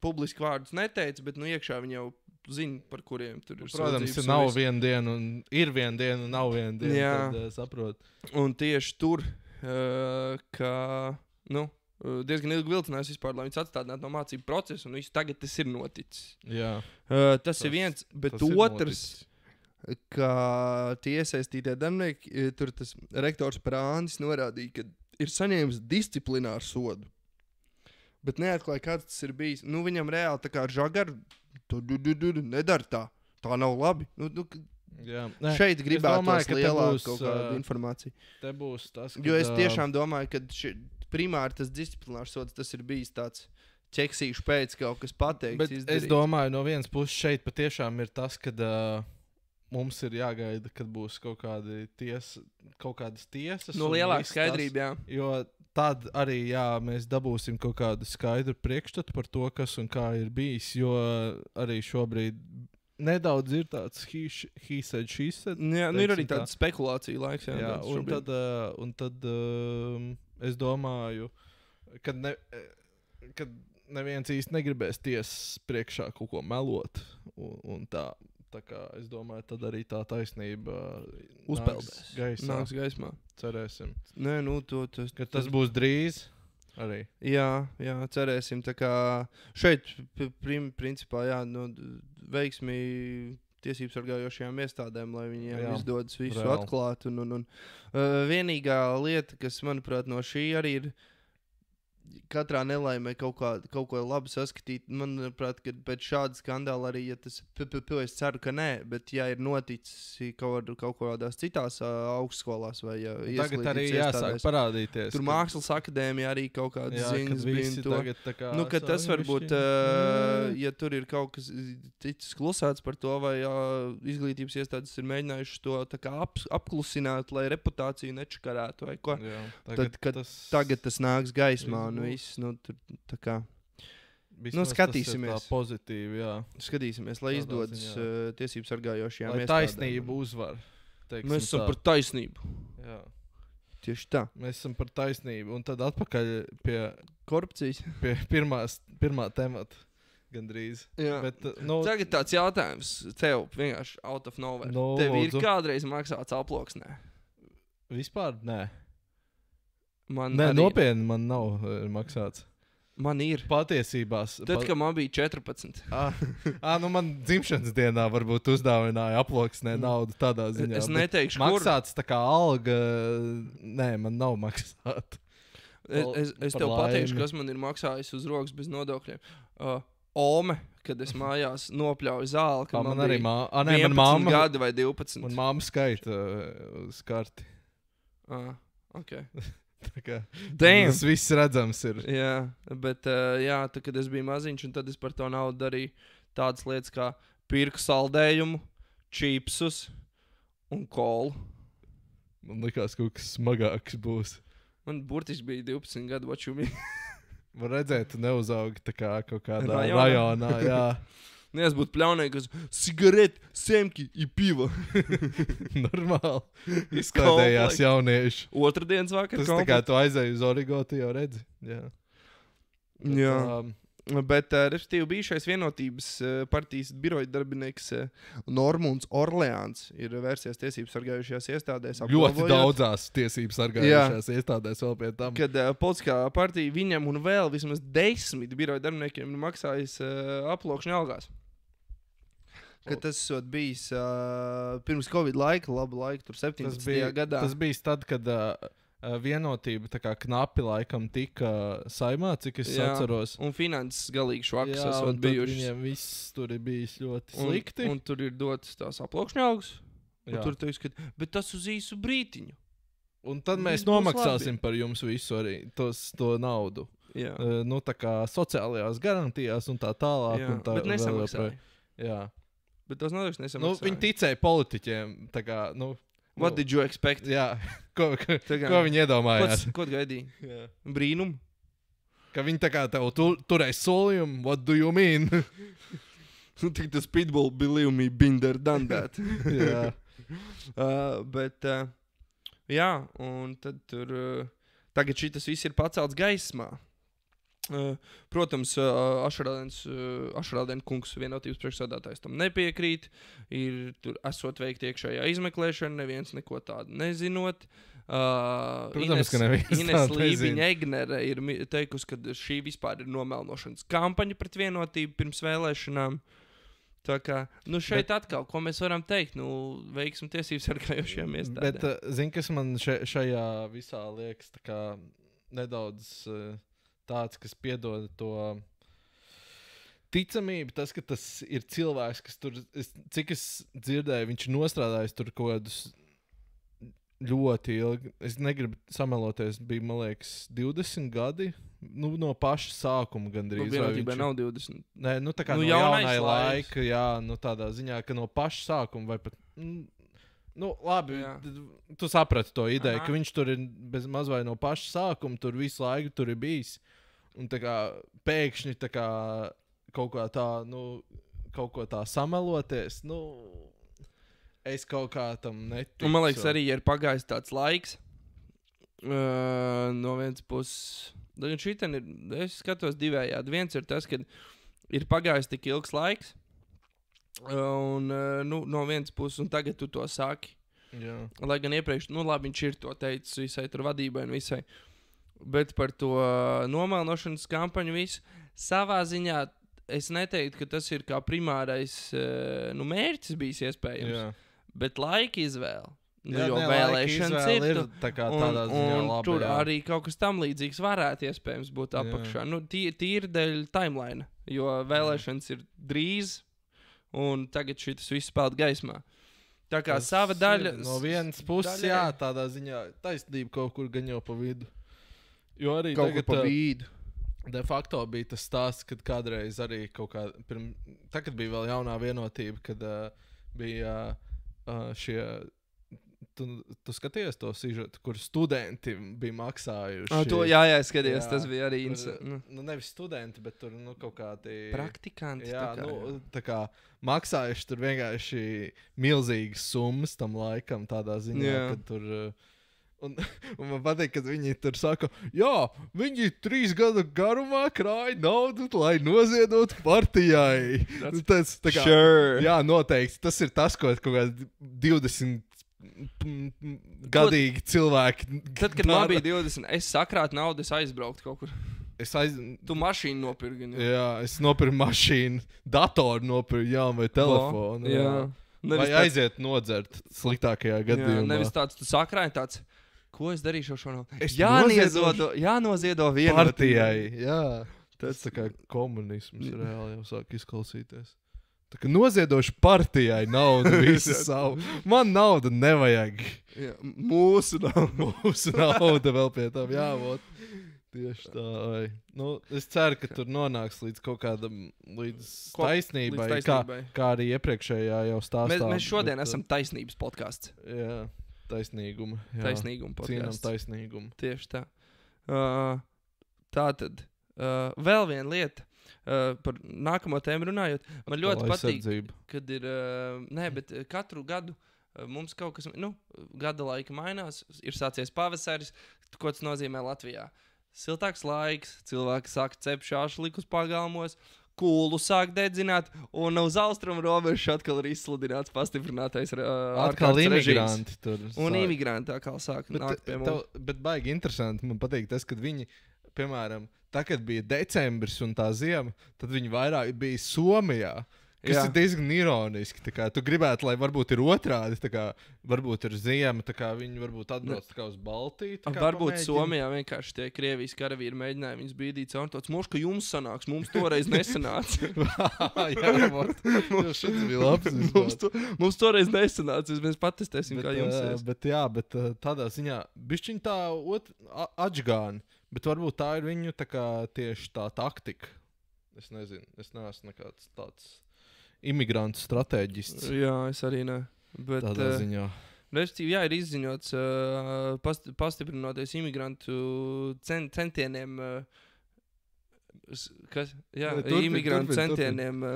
publiski vārdus neteica, bet, iekšā viņi jau zina, par kuriem tur ir. Protams, nav viena diena, un ir viena diena, un nav viena diena. Jā. Tad saprot. Un tieši tur, ka, diezgan ilgi vilcinājās vispār, lai viņus atstādinātu no mācību procesa, un visu tagad tas ir noticis. Jā. Tas ir viens, bet otrs, ka tie iesaistītie darbinieki, tur tas rektors Prānis norādīja, ka ir saņēmis disciplināru sodu. Bet neatklāja, kāds tas ir bijis. Viņam reāli tā kā ar žagaru nedara tā. Tā nav labi. Šeit gribētos lielāku kaut kādu informāciju. Te būs tas, jo es tiešām domāju, ka primāri tas disciplinārs sods, tas ir bijis tāds ķeksīšu pēc kaut kas pateikts. Bet izdarīts. Es domāju, no vienas puses šeit patiešām ir tas, kad mums ir jāgaida, kad būs kaut kādas tiesas. No lielāka skaidrība, jā. Jo tad arī, mēs dabūsim kaut kādu skaidru priekšstatu par to, kas un kā ir bijis, jo arī šobrīd nedaudz ir tāds he said, she said. Jā, ir arī tāda spekulācija laiks. Jā, un tad es domāju, kad neviens īsti negribēs tiesas priekšā kaut ko melot, un tā. Tā kā es domāju, tad arī tā taisnība uzpeldēs. Nāks gaismā. Cerēsim. Nē, tas būs drīz. Arī. Jā, cerēsim. Tā kā šeit, principā, veiksmi tiesību sargājošajām iestādēm, lai viņiem izdodas visu atklāt. Un vienīgā lieta, kas, manuprāt, no šī arī ir katrā nelaimē kaut ko labu saskatīt. Manuprāt, ka pēc šāda skandāla arī, ja tas, es ceru, ka nē, bet ja ir noticis kaut kādās citās augstskolās vai tagad arī jāsāk parādīties. Tur mākslas akadēmija arī kaut kādas ziņas bija. Ka tas varbūt, ja tur ir kaut kas cits klusēts par to, vai izglītības iestādes ir mēģinājuši to tā kā apklusināt, lai reputāciju nečakarētu vai ko. Tagad tas nāks gaismā. Viss, tur tā kā. Skatīsimies. Tas ir tā pozitīvi, jā. Skatīsimies, lai izdodas tiesību sargājošajām iestādēm. Lai taisnība uzvar. Mēs esam par taisnību. Jā. Tieši tā. Mēs esam par taisnību. Un tad atpakaļ pie korupcijas. Pie pirmā temata. Gandrīz. Bet, tagad tāds jautājums tev vienkārši out of nowhere. Tev ir kādreiz maksāts aploksnē? Vispār nē. Nē, nopietni man nav maksāts. Man ir. Patiesībās. Tad, kad man bija 14. Man dzimšanas dienā varbūt uzdāvināja aploksnē naudu tādā ziņā. Es neteikšu, maksāts tā kā alga. Nē, man nav maksāta. Es tev pateikšu, kas man ir maksājis uz rokas bez nodokļiem. Ome, kad es mājās nopļauju zāli, kad man arī 11 gadi vai 12. Man mamma skaita uz karti. Ok. Tas viss redzams ir. Jā, bet tad, kad es biju maziņš, un tad es par to naudu darīju tādas lietas kā pirku saldējumu, čipsus un kolu. Man likās, kaut kas smagāks būs. Man burtiski bija 12 gadu, what you mean? Var redzēt, tu neuzaugi tā kā kaut kādā rajonā, jā. Es būtu pļaunēji, cigareti, semki i piva. Normāli. Izklaidējās jaunieši. Otrdienas vakar. Tas tā kā tu aizēji uz Origo, tu jau redzi. Jā. Bet, respektīvi, bijušais Vienotības partijas biroja darbinieks Normunds Orleāns ir vērsies tiesību sargājušajās iestādēs. Ļoti daudzās tiesību sargājušajās iestādēs vēl pie tam. Kad politiskā partija viņam un vēl vismaz 10 biroja darbiniekiem maksājas aploksņu algās. Kad tas esot bijis pirms Covid laika, labu laiku, tur 17. gadā. Tas bija tad, kad Vienotība tā kā knapi laikam tika saimā, cik es atceros. Un finanses galīgi švakas esot bijušas. Viņiem viss tur ir bijis ļoti slikti. Un tur ir dotas tās aploksņu algas. Tur teiks, ka, bet tas uz īsu brītiņu. Un tad mēs nomaksāsim par jums visu arī to naudu. Jā. Tā kā sociālajās garantijās un tā tālāk. Jā, un tā bet nesamaksāja. Jā. Bet tos nodokļus nesamaksāja. Viņi ticēja politiķiem, tā kā, What did you expect? Jā, ko viņi iedomājās? Ko gaidīja? Brīnumu? Ka viņi tā kā tev turēs solījumu, what do you mean? Tik tas pitbull, believe me, been there, done that. Jā. Bet, jā, un tad tur, tagad šitas viss ir pacelts gaismā. Protams, Ašrādēna kungs, Vienotības priekšsēdētājs, tam nepiekrīt. Ir tur esot veikti iekšējā izmeklēšana, neviens neko tādu nezinot. Protams, ka neviens Ines Lībiņa-Egnere ir teikusi, ka šī vispār ir nomelnošanas kampaņa pret Vienotību pirms vēlēšanām. Tā kā, šeit atkal, ko mēs varam teikt, veiksim tiesības sargājošajām iestādēm. Bet, zini, kas man šajā visā liekas tā kā nedaudz... tāds, kas piedod to ticamību, tas, ka tas ir cilvēks, kas tur, cik es dzirdēju, viņš ir nostrādājis tur kaut kādus ļoti ilgi, es negribu sameloties, bija, man liekas, 20 gadi, no paša sākuma gandrīz. Vienotībā nav 20. Nē, tā kā no jaunai laika, jā, tādā ziņā, ka no paša sākuma vai pat... labi, tu saprati to ideju, ka viņš tur ir bez maz vai no paša sākuma, tur visu laiku tur ir bijis. Un tā kā pēkšņi tā kā kaut kā tā, kaut ko tā sameloties, es kaut kā tam neticu. Un man liekas arī, ja ir pagājis tāds laiks, no vienas puses, šitan ir, es skatos divējādi. Viens ir tas, ka ir pagājis tik ilgs laiks, un no vienas puses, un tagad tu to saki. Jā. Lai gan iepriekš, labi, viņš ir to teicis visai tur vadībai un visai. Bet par to nomelnošanas kampaņu visu savā ziņā es neteiktu, ka tas ir kā primārais mērķis bijis iespējams. Jā. Bet laika izvēle. Jo vēlēšanas ir tā kā tādā ziņā labi. Tur arī kaut kas tam līdzīgs varētu iespējams būt apakšā. Tīri dēļ timeline, jo vēlēšanas ir drīz, un tagad šitas viss spēlēt gaismā. Tā kā tas sava daļa... No vienas puses, jā, tādā ziņā taisnība kaut kur gan jau pa vidu. Jo arī kaut tagad pa vidu. De facto bija tas stāsts, kad kādreiz arī kaut kā... Tagad bija vēl jaunā vienotība, kad bija šie... Tu skaties to sižetu, kur studenti bija maksājuši. Jā, skaties, tas bija arī... nevis studenti, bet tur kaut kādi... Praktikanti. Jā, tā kā maksājuši tur vienkārši milzīgas summas tam laikam tādā ziņā, kad tur... Un man patīk, kad viņi tur saka, jā, viņi 3 gadu garumā krāja naudu, lai noziedotu partijai. Tas, kā, sure. Jā, noteikti. Tas ir tas, ko kaut kādi 20 gadīgi cilvēki. Tad, kad man bija 20, es sakrātu naudu, es aizbrauktu kaut kur. Tu mašīnu nopirki. Jā, es nopirku mašīnu, datoru nopirku, jā, vai telefonu. Jā. Vai aiziet nodzert sliktākajā gadījumā. Nevis tāds, tu sakrāji tāds... Ko es darīšu šo naudu? Jānoziedo vienu partijai. Jā, tas tā kā komunisms reāli jau sāk izklausīties. Tā kā noziedošu partijai naudu visu savu. Man nauda nevajag. Jā, mūsu nauda vēl pie tam jāvot. Tieši tā. Es ceru, ka tur nonāks līdz kaut kādam taisnībai. Kā arī iepriekšējā jau stāstā. Mēs šodien esam taisnības podcasts. Jā. Taisnīguma podkāsts. Cīnām taisnīgumu. Tieši tā. Tātad, vēl viena lieta. Par nākamo tēmu runājot. Man ļoti patīk, kad ir... bet katru gadu mums kaut kas... gada laika mainās. Ir sācies pavasaris. Ko tas nozīmē Latvijā? Siltāks laiks. Cilvēki sāk cept šāšlikus pagalmos. Kūlu sāk dedzināt, un uz austrumu robežu atkal ir izsludināts pastiprinātais atkal imigranti tur. Un imigranti atkal sāk nākt pie mums. Bet baigi interesanti, man patīk tas, kad viņi, piemēram, kad bija decembris un tā ziema, tad viņi vairāk bija Somijā. Kas ir diezgan ironiski. Tu gribētu, lai varbūt ir otrādi. Varbūt ir ziema, viņi varbūt atbrauc uz Baltiju. Varbūt Somijā vienkārši tie Krievijas karavīri mēģināja viņus bīdīt caur to. Ka jums sanāks, mums toreiz nesanāca. Šis bija labs. Mums toreiz nesanāca. Mēs patestēsim, kā jums ir. Bet tādā ziņā bišķiņ tā atžgāni. Bet varbūt tā ir viņu tieši tā taktika. Es nezinu. Es neesmu nekāds tāds... imigrantu stratēģists. Jā, es arī ne. Bet, tādā ziņā. Respektīvi, jā, ir izziņots pastiprinoties imigrantu centieniem, imigrantu centieniem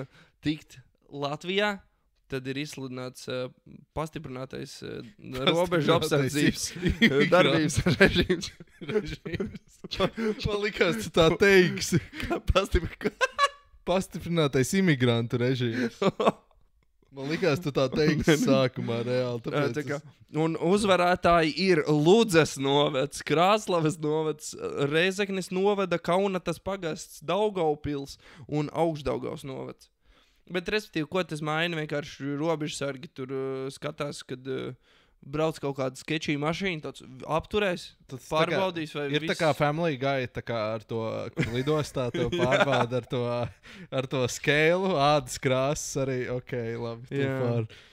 tikt Latvijā. Tad ir izsludināts pastiprinātais robežu apsardzības darbības režīms. Man likās, tu tā teiksi. Pastiprinātais imigrantu režīms. Man likās, tu tā teiksi sākumā reāli. Un uzvarētāji ir Ludzes novads, Krāslavas novads, Rēzeknes novada, Kaunatas pagasts, Daugavpils un Augšdaugavas novads. Bet, respektīvi, ko tas maina? Vienkārši robežsargi tur skatās, kad brauc kaut kāda skečīja mašīna, tāds apturēs, pārbaudīs, vai ir viss... tā kā Family Guy, tā kā ar to, kur lidostā to pārbauda ar to skēlu, ādas krāsas arī, labi.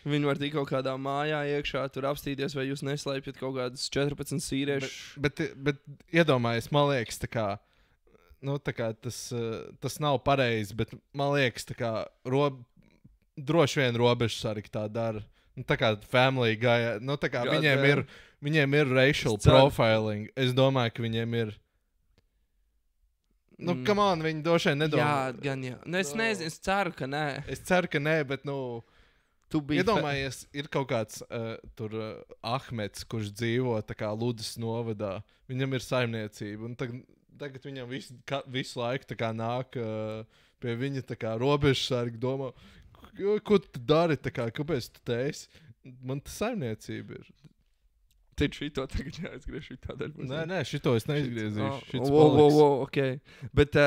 Viņi var tik kaut kādā mājā iekšā, tur apstīties, vai jūs neslēpjat kaut kādas 14 sīriešus. Bet iedomājies, man liekas, tā kā tas nav pareizi, bet man liekas, tā kā droši vien robežsargi tā dara. Tā kā Family Guy, tā kā viņiem ir racial profiling. Es domāju, ka viņiem ir. Come on, viņi droši vien nedomā. Jā, gan jā. Es nezinu, es ceru, ka nē. Es ceru, ka nē, bet iedomājies, ir kaut kāds tur Ahmeds, kurš dzīvo tā kā Ludas novadā. Viņam ir saimniecība, un tagad viņam visu laiku tā kā nāk pie viņa tā kā robežsargi domā, ko tu dari, tā kā, kāpēc tu te esi? Man tā saimniecība ir. Tad šito tagad jāizgriež šitā daļa. Nē, šito es neizgriezīšu. Ok. Bet,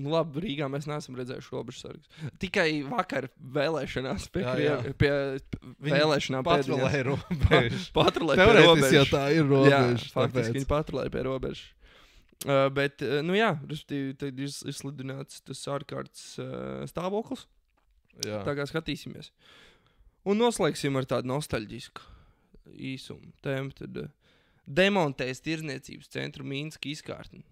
labi, Rīgā mēs neesam redzējuši robežu sargus. Tikai vakar vēlēšanās pie vēlēšanām patrulēja robežu. Patrulēja pie robežu. Teorētiski jau tā ir robeža. Jā, faktiski viņi patrulēja pie robežu. Bet, respektīvi, tad ir izsludināts tas ārkārtas stāvoklis. Jā. Tā kā skatīsimies. Un noslēgsim ar tādu nostalģisku īsumu tēmu. Tad demontēs tirdzniecības centru Mīnska izkārtni.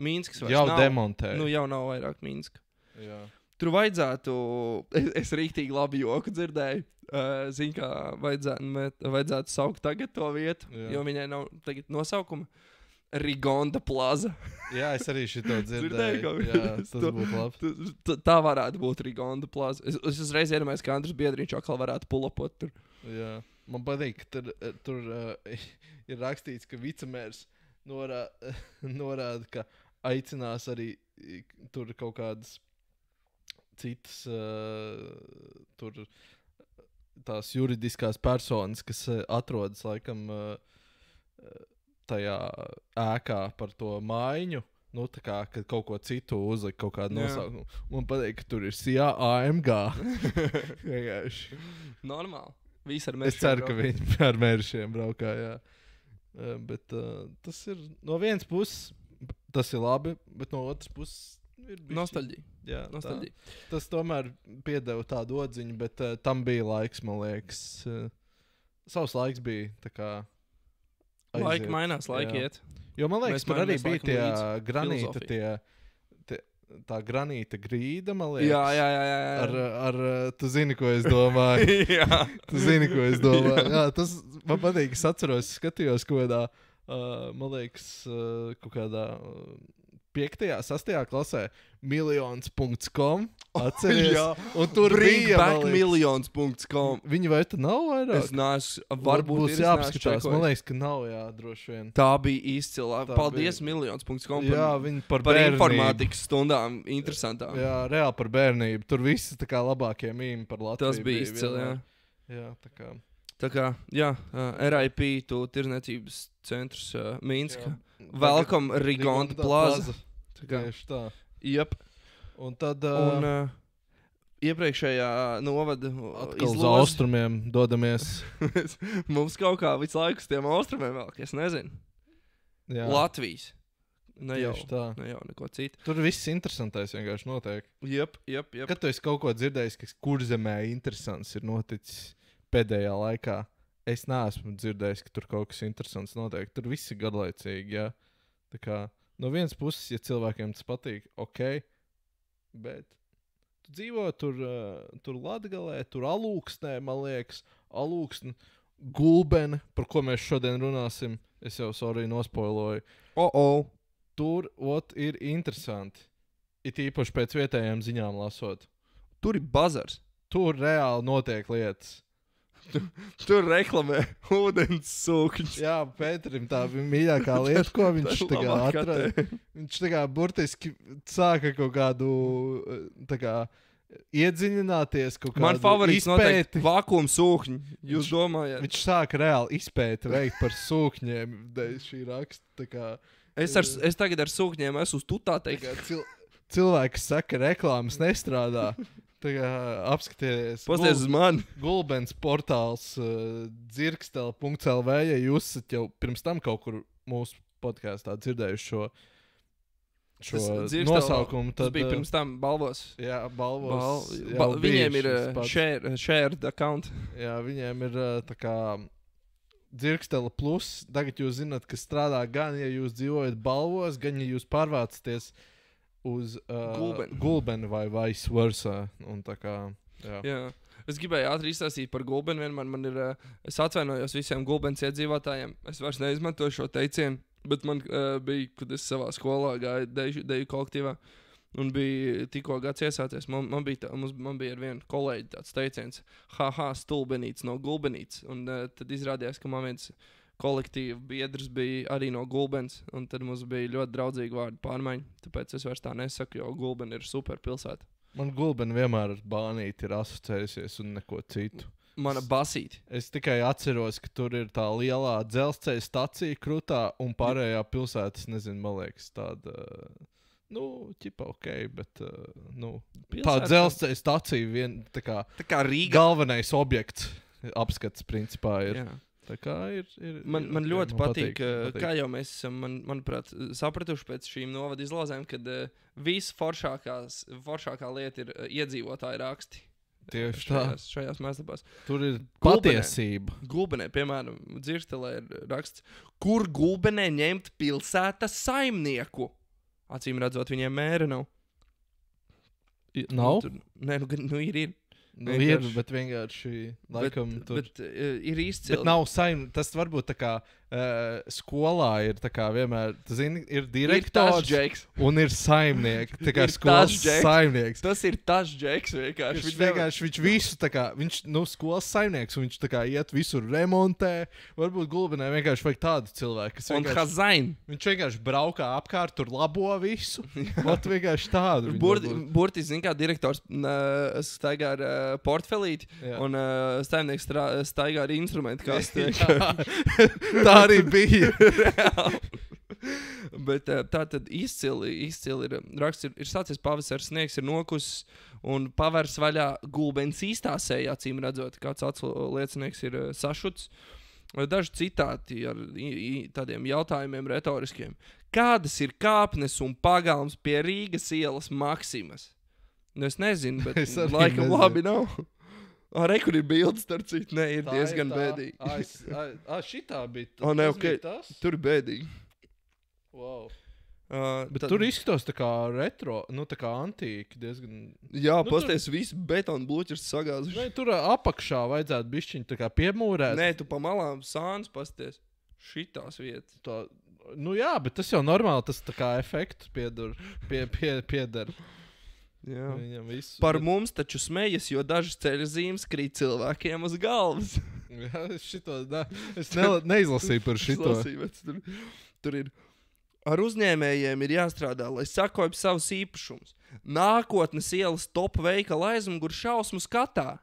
Mīnskas vairs jau nav. Demontē. Jau nav vairāk Mīnska. Jā. Tur vajadzētu, es rīktīgi labi joku dzirdēju, zinu, kā vajadzētu saukt tagad to vietu, jo viņai nav tagad nosaukuma. Rigonda plaza. Jā, es arī šito dzirdēju. Jā, tas būtu labi. Tā varētu būt Rigonda plaza. Es uzreiz iedomājos, ka Andris Biedriņš atkal varētu pulapot tur. Jā, man patīk, ka tur ir rakstīts, ka vicemērs norāda, ka aicinās arī tur kaut kādas citas tur tās juridiskās personas, kas atrodas laikam tajā ēkā par to maiņu, tā kā, kad kaut ko citu uzlikt, kaut kādu nosaukumu. Man patīk, ka tur ir SIA AMG. Normāli. Visi ar mēršiem. Es ceru, ka viņi ar mēršiem braukā, jā. Bet tas ir, no vienas puses, tas ir labi, bet no otras puses ir bišķi. Nostalģija. Jā, nostalģija. Tas tomēr piedeva tādu odziņu, bet tam bija laiks, man liekas. Savs laiks bija tā kā aiziet. Laika mainās, laika iet. Jo man liekas, tur arī bija tie granīta, filozofija. tā granīta grīda, man liekas. Jā. Ar tu zini, ko es domāju. Jā. Tu zini, ko es domāju. Jā, tas man patīk, es atceros, skatījos kaut kādā, man liekas, kaut kādā 5. 6. klasē millions.com atceries. Un tur bija bringbackmillions.com. Viņi vai tu nav vairāk? Es neesmu, varbūt būs jāapskatās. Man liekas, ka nav, jā, droši vien. Tā bija izcila. Paldies millions.com jā, viņi par informātikas stundām interesantām. Jā, reāli par bērnību. Tur visi tā kā labākie mīmi par Latviju. Tas bija izcili, jā. Jā, tā kā. Tā kā, jā, RIP, tu tirdzniecības centrs Mīnska. Welcome Rigonda plaza. Tieši tā. Jep. Un tad... iepriekšējā novada atkal uz austrumiem dodamies. Mums kaut kā visu laiku uz tiem austrumiem vēl, es nezinu. Jā. Latvijas. Ne jau neko citu. Tur viss interesantais vienkārši notiek. Jep. Kad tu esi kaut ko dzirdējis, kas kurzemē interesants ir noticis pēdējā laikā, es neesmu dzirdējis, ka tur kaut kas interesants notiek. Tur viss ir garlaicīgi, jā. Tā kā, no vienas puses, ja cilvēkiem tas patīk, ok, bet tu dzīvo tur Latgalē, tur Alūksnē, man liekas, Alūksne, Gulbene, par ko mēs šodien runāsim, es jau sorry nospoiloju. Tur, ir interesanti. It īpaši pēc vietējām ziņām lasot. Tur ir bazars. Tur reāli notiek lietas. Tur reklamē ūdens sūkņus. Jā, Pēterim tā bija mīļākā lieta, ko viņš tagad atrada. Viņš tagad burtiski sāka kaut kādu tā kā iedziļināties kaut kādu man favorīts noteikti vakuum sūkņi. Jūs domājat? Viņš sāka reāli izpēti veikt par sūkņiem. Šī raksta tā kā... Es tagad ar sūkņiem esmu uz tutā teikt. Cilvēki saka, reklāmas nestrādā. Apskatieties. Pasties uz mani. Gulbens portāls dzirkstele.lv, ja jūs esat jau pirms tam kaut kur mūsu podkāstā dzirdējuši šo nosaukumu. Tas bija pirms tam balvos. Jā, balvos. Viņiem ir shared account. Jā, viņiem ir tā kā dzirkstele plus. Tagad jūs zināt, ka strādā gan, ja jūs dzīvojat balvos, gan, ja jūs pārvācaties uz Gulbeni vai vice versa. Un tā kā, jā. Es gribēju ātri izstāstīt par Gulbeni. Man ir, es atvainojos visiem Gulbenes iedzīvotājiem. Es vairs neizmantoju šo teicienu, bet man bija, kad es savā skolā gāju deju kolektīvā un bija tikko gads iesācies. Man bija ar vienu kolēģi tāds teiciens, stulbenīts no Gulbenīts. Un tad izrādījās, ka man viens kolektīva biedrs bija arī no Gulbens, un tad mums bija ļoti draudzīgi vārdu pārmaiņa, tāpēc es vairs tā nesaku, jo Gulbena ir super pilsēta. Man Gulbena vienmēr ar Bānīti ir asociējusies un neko citu. Mana basīte. Es tikai atceros, ka tur ir tā lielā dzelzceļa stacija krūtā un pārējā pilsētas, nezinu, man liekas, tāda, ķipa ok, bet, tā dzelzceļa stacija tā kā Rīga. Galvenais objekts apskats principā ir. Jā. Tā kā ir man ļoti patīk, kā jau mēs esam, manuprāt, sapratuši pēc šīm novada izlozēm, kad foršākā lieta ir iedzīvotāju raksti. Tieši tā. Šajās mājaslapās. Tur ir patiesība. Gulbenē, piemēram, Dzirštelē ir raksts, kur Gulbenē ņemt pilsētas saimnieku. Acīm redzot, viņiem mēra nav. Nav? Nē, ir. Ir, bet vienkārši laikam tur. Bet ir izcili. Bet nav tas varbūt tā kā skolā ir tā kā vienmēr, tu zini, ir direktors un ir saimnieki. Tā kā skolas saimnieks. Tas ir tas džeks vienkārši. Viņš visu tā kā, viņš, skolas saimnieks un viņš tā kā iet visur remontē. Varbūt Gulbenē vienkārši vajag tādu cilvēku, kas vienkārši. Un Hazain. Viņš vienkārši braukā apkārt, tur labo visu. Ot vienkārši tādu. Burti, zin kā direktors staigā ar portfelīti, un saimnieks staigā ar instrumentu kastu. Tā arī bija. Bet tā tad izcili ir raksts, ir sācies pavasaris, sniegs ir nokusis un pavērs vaļā Gulbenes īstā sejā, acīm redzot, kāds atsliecinieks ir sašuts. Daži citāti ar tādiem jautājumiem retoriskiem. Kādas ir kāpnes un pagalms pie Rīgas ielas Maksimas? Es nezinu, bet laikam nezinu. Labi nav. Kur ir bildes, starp citu, ne, ir diezgan bēdīgi. Šitā bija. Tur ir bēdīgi. Wow. Bet tur izskatās tā kā retro, tā kā antīki diezgan. Jā, pasties, visi betonu bloķis sagāzuši. Nē, tur apakšā vajadzētu bišķiņ tā kā piemūrēt. Nē, tu pa malām sāns pasties. Šitās vietas. Jā, bet tas jau normāli, tas tā kā efekts pieder. Jā. Par mums taču smejas, jo dažas ceļa zīmes krīt cilvēkiem uz galvas. Jā, es neizlasīju par šito. Tur ir. Ar uzņēmējiem ir jāstrādā, lai sakopj savus īpašumus. Nākotnes ielas top veikala aizmugur šausmu skatā.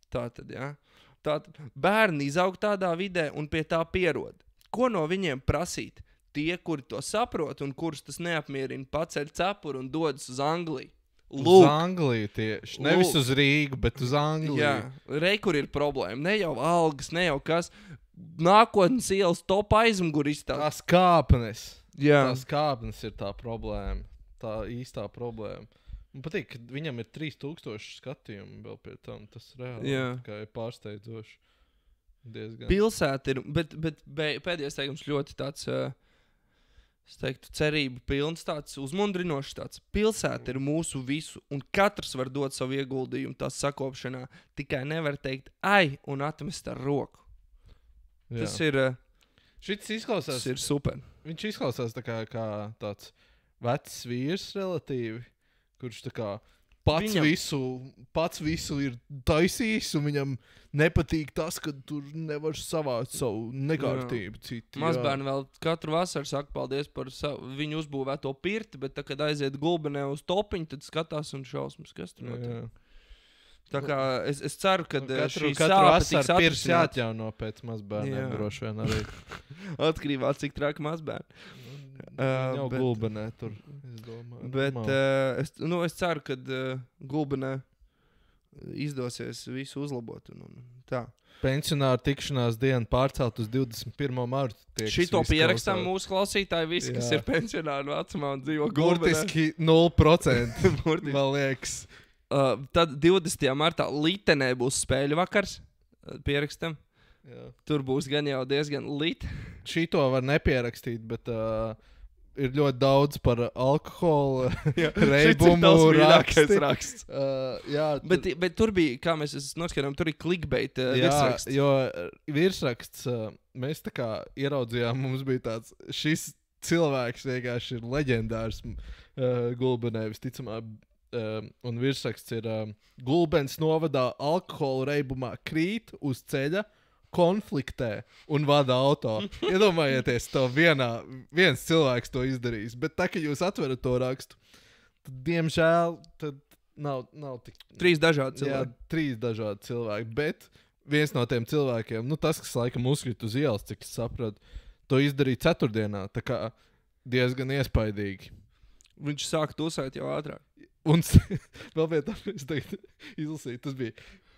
Tātad, jā. Tātad bērni izaug tādā vidē un pie tā pierod. Ko no viņiem prasīt? Tie, kuri to saprot un kurus tas neapmierina, paceļ cepuru un dodas uz Angliju. Uz Angliju tieši. Nevis uz Rīgu, bet uz Angliju. Jā, kur ir problēma. Ne jau algas, ne jau kas. Nākotnes ielas top aizmugur izstāv. Tās kāpnes. Jā. Tās kāpnes ir tā problēma. Tā īstā problēma. Man patīk, ka viņam ir 3000 skatījumu vēl pie tam. Tas reāli kā ir pārsteidzoši. Diezgan. Pilsēta ir, bet pēdējais teikums ļoti tāds, es teiktu, cerību pilns, tāds uzmundrinošs tāds. Pilsēta ir mūsu visu, un katrs var dot savu ieguldījumu tās sakopšanā. Tikai nevar teikt ai un atmest ar roku. Jā. Tas ir. Šis izklausās. Tas ir super. Viņš izklausās tā kā tāds vecs vīrs relatīvi, kurš tā kā pats visu ir taisījis, un viņam nepatīk tas, ka tur nevar savākt savu nekārtību citi. Mazbērni vēl katru vasaru saka paldies par viņu uzbūvēto pirti, bet tā, kad aiziet Gulbenē uz topiņu, tad skatās un šausmas, kas tur notiek. Tā kā es ceru, ka šī sāpe tiks pirts jāatjauno pēc mazbērniem, droši vien arī. Atkarībā, cik traki mazbērni. Jau Gulbenē tur, es domāju. Bet es ceru, ka Gulbenē izdosies visu uzlabot. Un tā. Pensionāru tikšanās dienu pārcelt uz 21. martu. Šito pierakstam mūsu klausītāji visi, kas ir pensionāru vecumā un dzīvo Gulbenē. Burtiski 0%, man liekas. Tad 20. martā Litenē būs spēļu vakars. Pierakstam. Jā. Tur būs gan jau diezgan lit. Šito var nepierakstīt, bet ir ļoti daudz par alkoholu, reibumu raksts. Bet tur bija, kā mēs noskatījām, tur ir clickbait virsraksts. Jo virsraksts, mēs tā kā ieraudzījām, mums bija tāds, šis cilvēks vienkārši ir leģendārs Gulbenē, visticamāk. Un virsraksts ir Gulbenes novadā alkohola reibumā krīt uz ceļa, konfliktē un vada auto. Iedomājieties, to viens cilvēks to izdarīs. Bet tā, ka jūs atverat to rakstu, tad, diemžēl, tad Nav tik... 3 dažādi cilvēki. Jā, 3 dažādi cilvēki, bet viens no tiem cilvēkiem, tas, kas laikam uzkrīt uz ielas, cik es sapratu, to izdarīja ceturtdienā, tā kā diezgan iespaidīgi. Viņš sāka tusēt jau ātrāk. Un vēl pie tam, es tagad izlasīju, tas bija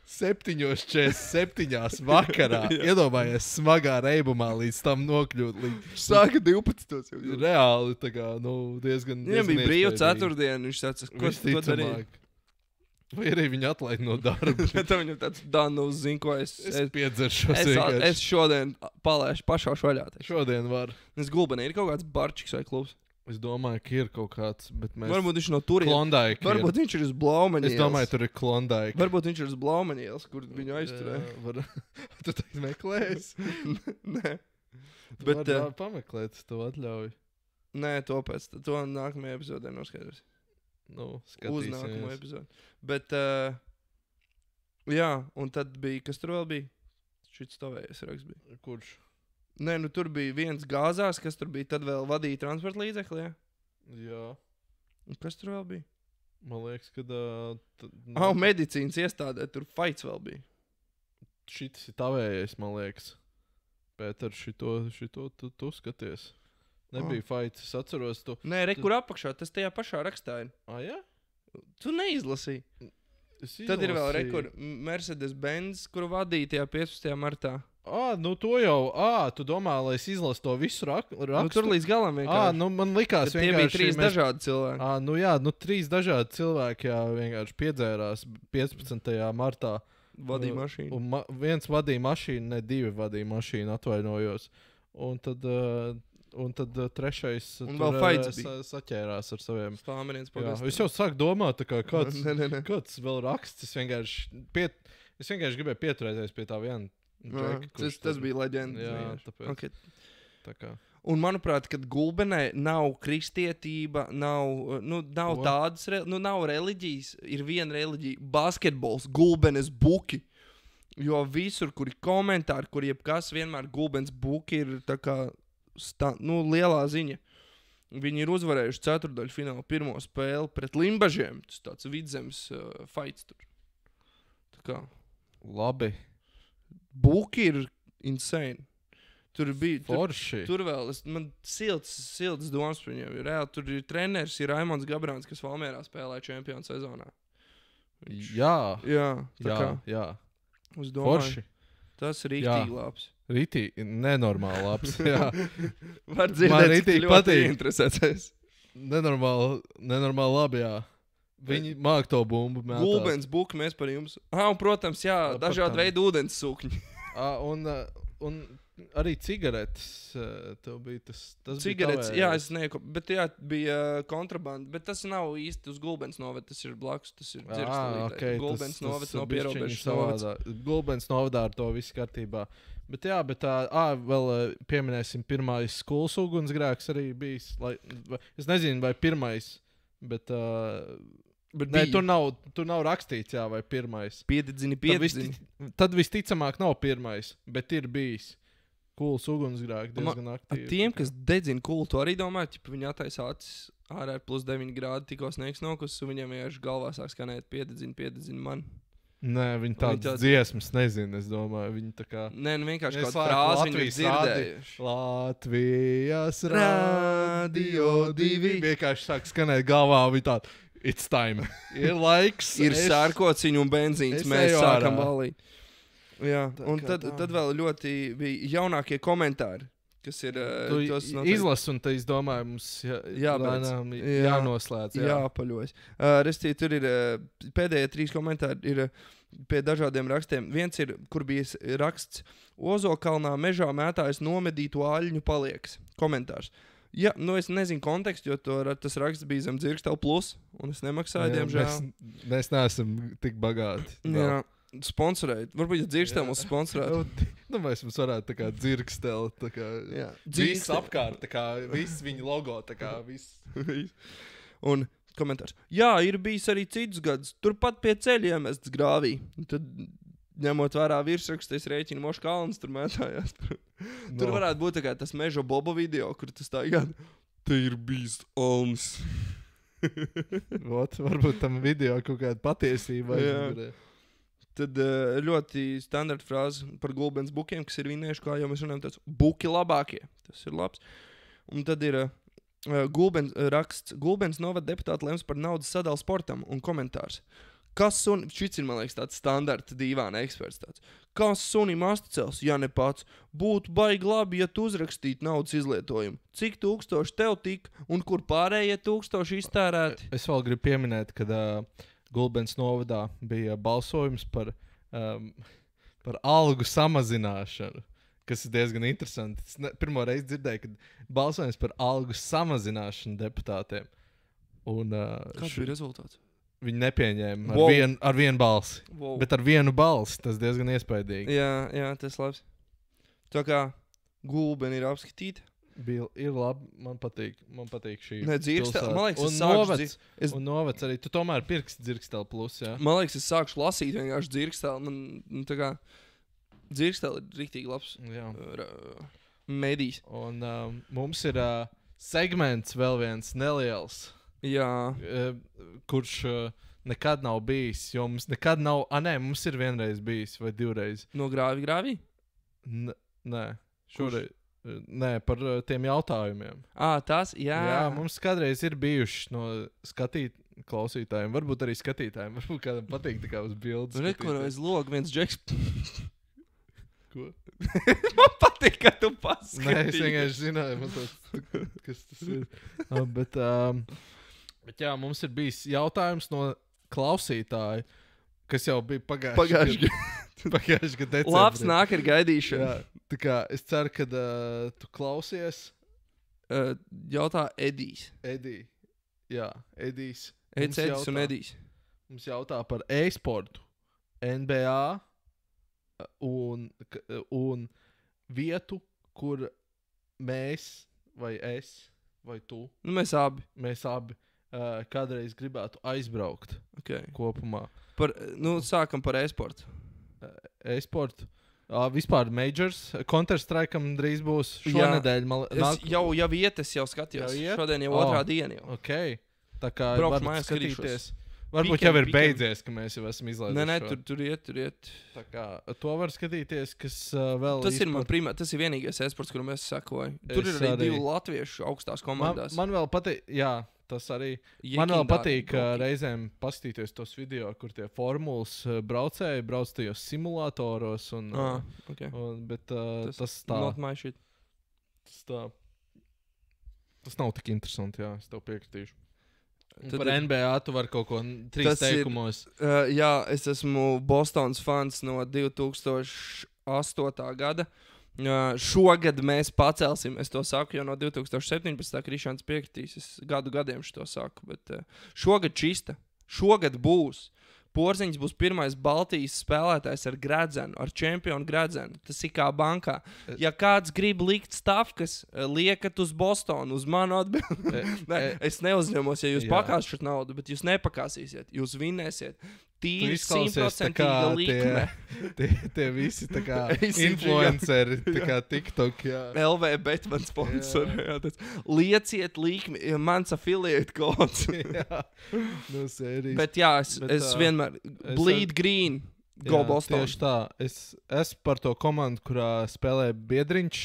7:47 vakarā. Iedomājies smagā reibumā līdz tam nokļūt. Sāka 12. jau. Reāli, tā kā, diezgan Viņam bija brīva ceturtdiena, viņš teica, ko darīt? Vai arī viņi atlaid no darba? Tad viņam tāds Danus zina, ko es piedzeršos. Es šodien palaišu pašā švaļā. Šodien var. Es Gulbenī ir kaut kāds barčiks vai klubs. Es domāju, ka ir kaut kāds, bet mēs... Varbūt viņš no turienes. Klondike. Varbūt viņš ir uz Blaumaņielas. Es domāju, tur ir Klondike. Varbūt viņš ir uz Blaumaņielas, kur viņu aizturēja. Tu tagad meklēs? Nē. Bet pameklēt, to atļauju. Nē, to pēc. To nākamajā epizodē noskaidros. Skatīsimies. Uz nākamo epizodu. Bet, jā, un tad bija, kas tur vēl bija? Šits tavējais raksts bija. Kurš? Nē, tur bija viens gāzās, kas tur bija, tad vēl vadīja transporta līdzekli, jā? Jā. Un kas tur vēl bija? Man liekas, ka... Medicīnas iestādē, tur fights vēl bija. Šitas ir tavējais, man liekas. Pēter, šito tu skaties. Nebija fights, es atceros tu... Nē, kur apakšā, tas tajā pašā rakstā ir. Jā? Tu neizlasīji. Tad ir vēl kur Mercedes-Benz, kuru vadīja tajā 15. martā. To jau, tu domā, lai es izlasu to visu rakstu? Tur līdz galam vienkārši. Man likās tie vienkārši... Tie bija 3 dažādi cilvēki. 3 dažādi cilvēki, vienkārši piedzērās 15. martā. Vadīja mašīnu. Viens vadīja mašīnu, ne 2 vadīja mašīnu, atvainojos. Un tad trešais saķērās ar saviem... Stāmeriens pagastiem. Es jau sāku domāt, kāds vēl raksts. Es vienkārši gribēju pieturēties pie tā viena. Tas bija leģenda. Jā, tāpēc. Okay. Tā kā. Un manuprāt, kad Gulbenē nav kristietība, nav tādas, nav reliģijas, ir viena reliģija - basketbols, Gulbenes buki. Jo visur, kur ir komentāri, kur jebkas, vienmēr Gulbenes buki ir tā kā lielā ziņa. Viņi ir uzvarējuši ceturdaļu finālu pirmo spēli pret Limbažiem. Tas tāds vidzemes fights tur. Tā kā. Labi. Buki ir insane. Tur bija... Forši. Tur vēl, man siltas domas par viņiem. Reāli, tur ir treneris, ir Raimons Gabrāns, kas Valmierā spēlē čempionu sezonā. Jā. Es domāju, forši. Tas ir rīktīgi labs. Rītīgi, nenormāli labs. Jā. Var dzirdēt, cik ļoti interesēties. Nenormāli labi, jā. Viņi māk to bumbu mētāt. Gulbens buki mēs par jums. Un, protams, jā, dažādi veidi ūdens sūkņi. Un arī cigaretes. Tev bija tas cigaretes, jā, es neku, bet jā, bija kontrabanda. Bet tas nav īsti uz Gulbens noved, tas ir blakus, tas ir dzirkstelītē. Okay, Gulbens noved no pierobežas novads. Gulbens novadā ar to viss kārtībā. Bet jā, vēl pieminēsim pirmais skolas ugunsgrēks arī bijis. Es nezinu, vai pirmais, bet nē, tur nav rakstīts, jā, vai pirmais. Piededzini. Tad visticamāk nav pirmais, bet ir bijis. Kūls ugunsgrēki diezgan aktīvi. Tiem, kas dedzina kūlu, to arī domāju, ja viņi attaisa acis ārā ar +9 grādi, tikko sniegs nokus, un viņiem vienkārši galvā sāk skanēt piededzini man. Nē, viņi tādas dziesmas nezina, es domāju. Viņi tā kā... Nē, vienkārši kaut frāzi viņi ir dzirdējuši. Latvijas Radio 2. Vienkārši sāk skanēt galvā, viņi tādi, it's time. Ir laiks. Ir sārkociņu un benzīns, mēs sākam balīt. Jā, un tad vēl ļoti bija jaunākie komentāri, kas ir... Izlas, un tad es domāju, mums jānoslēdz. Jāpaļojas. Restīvi, tur ir pēdējie 3 komentāri ir pie dažādiem rakstiem. Viens ir, kur bija raksts Ozokalnā mežā mētājas nomedītu āļņu paliekas. Komentārs. Jā, es nezinu kontekstu, jo tas raksts bija zem Dzirkstela plus, un es nemaksāju, diemžēl. Mēs neesam tik bagāti. Jā. Sponsorēt. Varbūt, ja Dzirkstela mums sponsorētu. Mēs varētu tā kā Dzirkstela, tā kā viss apkārt, tā kā viss viņa logo, tā kā viss. Un komentārs. Jā, ir bijis arī citus gadus. Turpat pie ceļa iemests grāvī. Tad, ņemot vērā virsrakstu, es rēķinu Mošs Kalns tur mētājās. Tur varētu būt tā kā tas Meža Boba video, kur tas tā gada. Te ir bijis Olms. Varbūt tam video kaut kāda patiesība. Tad ļoti standarta frāze par Gulbens bukiem, kas ir vinējuši, kā jau mēs runājam, tāds buki labākie. Tas ir labs. Un tad ir raksts. Gulbens novada deputāti lems par naudas sadalu sportam un komentārs. Kas suni, šis ir, man liekas, tāds standarta dīvāna eksperts tāds. Kas sunim asticels, ja ne pats? Būtu baigi labi, ja tu uzrakstītu naudas izlietojumu. Cik tūkstoši tev tik un kur pārējie tūkstoši iztērēti? Es vēl gribu pieminēt, kad Gulbens novadā bija balsojums par algu samazināšanu, kas ir diezgan interesanti. Es pirmo reizi dzirdēju, kad balsojums par algu samazināšanu deputātiem. Un, kāds bija rezultāts? Viņi nepieņēma ar vienu balsi. Wow. Bet ar vienu balsi tas diezgan iespaidīgi. Jā, tas labs. Tā kā Gulbeni ir apskatīta. Ir labi, man patīk šī. Ne, Dzirkstēl, man liekas, un novads arī. Tu tomēr pirksti Dzirkstēl plus, jā? Man liekas, es sākšu lasīt vienkārši Dzirkstēl. Man tā kā Dzirkstēl ir riktīgi labs medijs. Un mums ir segments vēl viens neliels. Jā. Kurš nekad nav bijis, jo mums nekad nav... mums ir vienreiz bijis vai divreiz. No grāvi? Nē, šoreiz. Nē, par tiem jautājumiem. Tas, jā. Jā, mums kādreiz ir bijuši no klausītājiem, varbūt arī skatītājiem. Varbūt kādam patīk tā kā uz bildes. Rekur aiz logu viens džeks. Ko? Man patīk, ka tu paskatīji. Nē, es vienkārši zināju, kas tas ir. Bet jā, mums ir bijis jautājums no klausītāja, kas jau bija pagājuši gadu decembrī. Labs nāk ar gaidīšanu. Jā, tā kā es ceru, ka tu klausies. Jautā Edijs. Jā, Edijs. Edijs un Edijs. Mums jautā par e-sportu, NBA un vietu, kur mēs vai es vai tu. Mēs abi. Kādreiz gribētu aizbraukt kopumā. Sākam par e-sportu. E-sportu. Vispār majors. Counter-Strike'am drīz būs šonedēļ. Jau vietas jau skatījos. Šodien jau otrā diena. Okay. Tā kā braukšu mājās skatīties. Varbūt jau ir beidzies, ka mēs jau esam izlaiduši. Nē, tur iet. Tā kā to var skatīties, kas vēl... Tas ir vienīgais e-sports, kuru mēs sakoju. Tur ir arī 2 latviešu augstās komandās. Man vēl patīk, jā, tas arī. Man vēl patīk reizēm paskatīties tos video, kur tie formulas braucēji brauc tajos simulatoros. Bet tas tā... Not my shit. Tas nav tik interesanti, jā, es tev piekritīšu. Par NBA tu vari kaut ko 3 teikumos. Jā, es esmu Bostonas fans no 2008. gada. Šogad mēs pacelsim, es to saku jau no 2017. Krišāns piekritīs. Es gadiem šo saku, bet šogad čista. Šogad būs. Porziņš būs pirmais Baltijas spēlētājs ar gredzenu, ar čempionu gredzenu. Tas ir kā bankā. Ja kāds grib likt stafkas, liekat uz Bostonu, uz manu atbildi. Es neuzņemos, ja jūs pakāsat naudu, bet jūs nepakāsīsiet. Jūs vinnēsiet. Tīri 100% likme. Tie visi tā kā influenceri, tā kā TikTok, jā. LV Betman sponsori. Lieciet likmi, mans affiliate kods. Jā, no sērijas. Bet jā, es vienmēr bleed green. Go Boston. Tieši tā. Es par to komandu, kurā spēlē Biedriņš,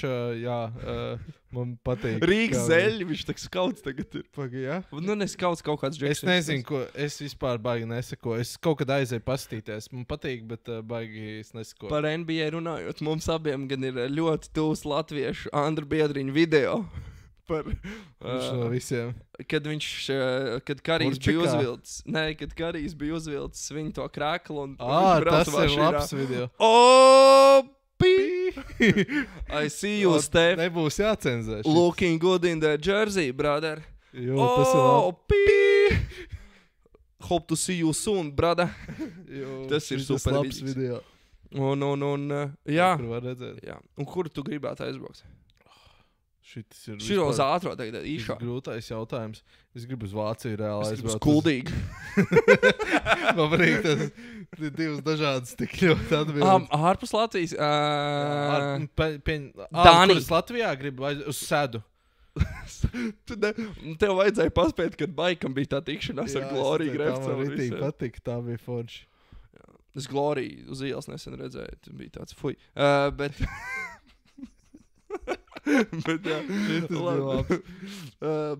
man patīk. Rīgas zeļi, viņš tak skauts tagad ir. Jā? Neskauts kaut kāds džeks. Es nezinu, ko, es vispār baigi nesakoju. Es kaut kad aizēju pastīties. Man patīk, bet baigi es nesakoju. Par NBA runājot, mums abiem gan ir ļoti tūs latviešu Andra Biedriņa video. No visiem. Kad Karijs bija uzvilcis. Nē, kad Karijs bija uzvilcis viņu to krēklu un tas ir labs video. I see you, Steph. Nebūs jācenzē. Looking good in the jersey, brother. Jo, tas ir labi. Hope to see you soon, brother. Tas ir super labs video. Un jā. Kur var redzēt. Jā. Un kur tu gribētu aizbraukt? Šī uz ātrā tagad īšā. Grūtais jautājums. Es gribu uz Vāciju reāli aizbraukt. Es gribu skuldīgi. Man patīk tas 2 dažādas tik ļoti atbildes. Ārpus Latvijas? Dānija. Kuras Latvijā gribu uz Sedu? Tev vajadzēja paspēt, kad Baikam bija tā tikšanās ar Gloriju Grefcu. Tā man ritīgi patika, tā bija forši. Es Gloriju uz ielas nesen redzēju, tas bija tāds fuj. Bet jā. Tas bija labs.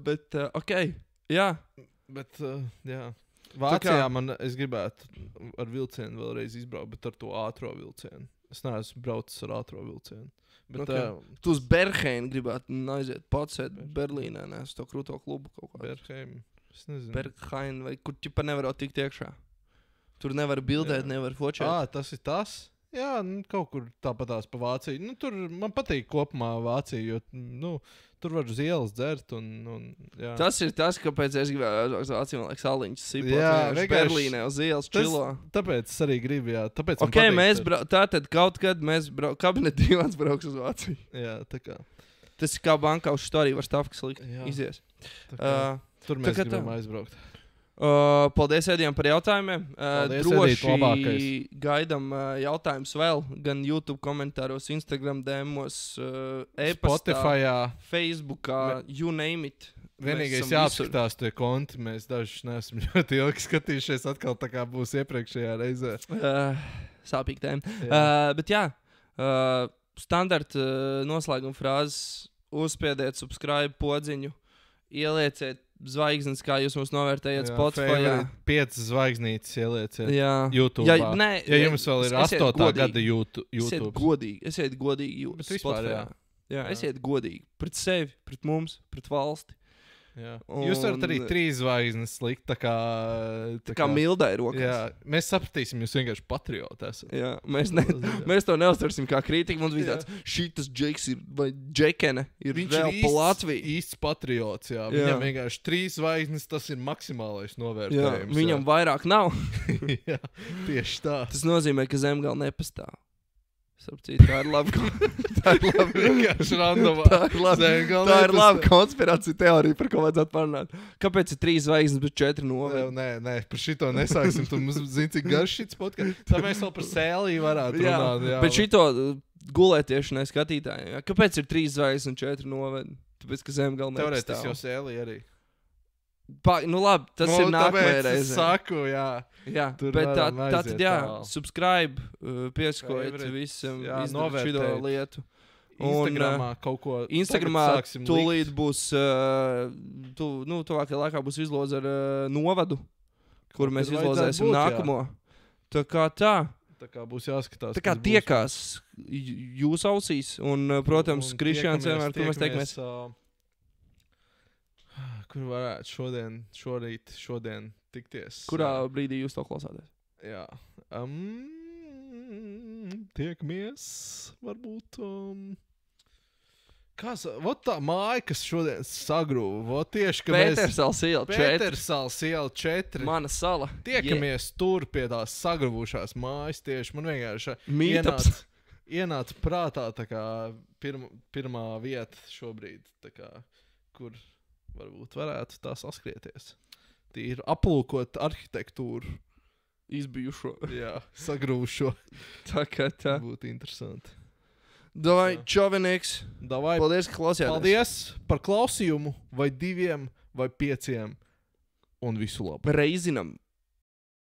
Bet, ok, jā. Bet, jā. Vācijā es gribētu ar vilcienu vēlreiz izbraukt, bet ar to ātro vilcienu. Es neesmu braucis ar ātro vilcienu. Bet, Tu uz Berheim gribētu aiziet pats Berlīnē, ne? Uz to krūto klubu kaut kā. Berheim, es nezinu. Berheim, vai kur ķipa nevarot tikt iekšā. Tur nevar bildēt, nevar fočēt. Tas ir tas? Jā, kaut kur tāpatās pa Vāciju. Tur man patīk kopumā Vācija, jo, tur var uz ielas dzert un jā. Tas ir tas, kāpēc es gribēju aizvākt Vāciju, man liekas, aliņķis sipot. Jā, Berlīnē uz ielas čilo. Tāpēc es arī gribu, jā. Tāpēc ok, tātad kaut kad mēs kabinet divāns brauks uz Vāciju. Jā, tā kā. Tas ir kā bankā uz storiju var stavkas likt. Izies. Tur mēs gribam aizbraukt. Paldies, Edijam, par jautājumiem. Droši gaidam jautājumus vēl. Gan YouTube komentāros, Instagram dēmos, e-pastā, Spotifyā, Facebookā, you name it. Vienīgais jāapskatās tie konti. Mēs dažus neesam ļoti ilgi skatījušies. Atkal tā kā būs iepriekšējā reizē. Sāpīgi tēma. Bet jā, standarta noslēguma frāzes. Uzspiediet subscribe podziņu. Ielieciet zvaigznes, kā jūs mums novērtējat Spotify. 5 zvaigznītes ielieciet YouTube. Ja jums vēl ir 8. gada YouTube. Esiet godīgi Spotify. Jā, esiet godīgi. Pret sevi, pret mums, pret valsti. Jūs varat arī 3 zvaigznes likt, tā kā mildai rokās. Jā, mēs sapratīsim, jūs vienkārši patrioti esat. Jā, mēs to neuztversim kā kritiku. Mums bija tāds, šitas Džeks ir, vai Džekene ir vēl pa Latviju. Īsts patriots, jā. Viņam vienkārši 3 zvaigznes, tas ir maksimālais novērtējums. Viņam vairāk nav. Jā, tieši tā. Tas nozīmē, ka Zemgala nepastāv. Tā ir laba Tā ir laba konspirācija teorija, par ko vajadzētu parunāt. Kāpēc ir 3 zvaigznes, bet 4 novērtējumi? Nē, par šito nesāksim. Tu mums zini, cik garš šits podcasts. Tā mēs vēl par sēliju varētu runāt. Jā, bet šito gulētiešanai skatītājiem. Kāpēc ir 3 zvaigznes un 4 novērtējumi? Tāpēc, ka Zemgala nepastāv. Teorētiski jau sēlija arī. Labi, tas ir nākamajā reizē. Es saku, jā. Bet tātad, subscribe, pieskojiet visam, izdarīt šito lietu. Instagramā kaut ko. Instagramā tūlīt būs, tuvākajā laikā būs izloze ar novadu, kur mēs izlozēsim nākamo. Tā kā tā. Tā kā būs jāskatās. Tā kā tiekās jūs ausīs un, protams, Krišjāns vienmēr, kur mēs tiekamies. Kur varētu šodien tikties? Kurā brīdī jūs to klausāties? Jā. Tiekamies, varbūt. Vot tā māja, kas šodien sagrūva. Vot tieši, ka Pētersals iela 4. Pētersals iela 4. Mana sala. Tiekamies tur pie tās sagrūvušās mājas tieši. Man vienkārši ienāca prātā tā kā pirmā vieta šobrīd, tā kā, kur varbūt varētu tā saskrieties. Tīri aplūkot arhitektūru. Izbijušo. Jā, sagrūvušo. Tā kā tā. Būtu interesanti. Davai, čovinieks. Davai. Paldies, ka klausījāties. Paldies par klausījumu. Vai 2, vai 5. Un visu labu. Reizinam.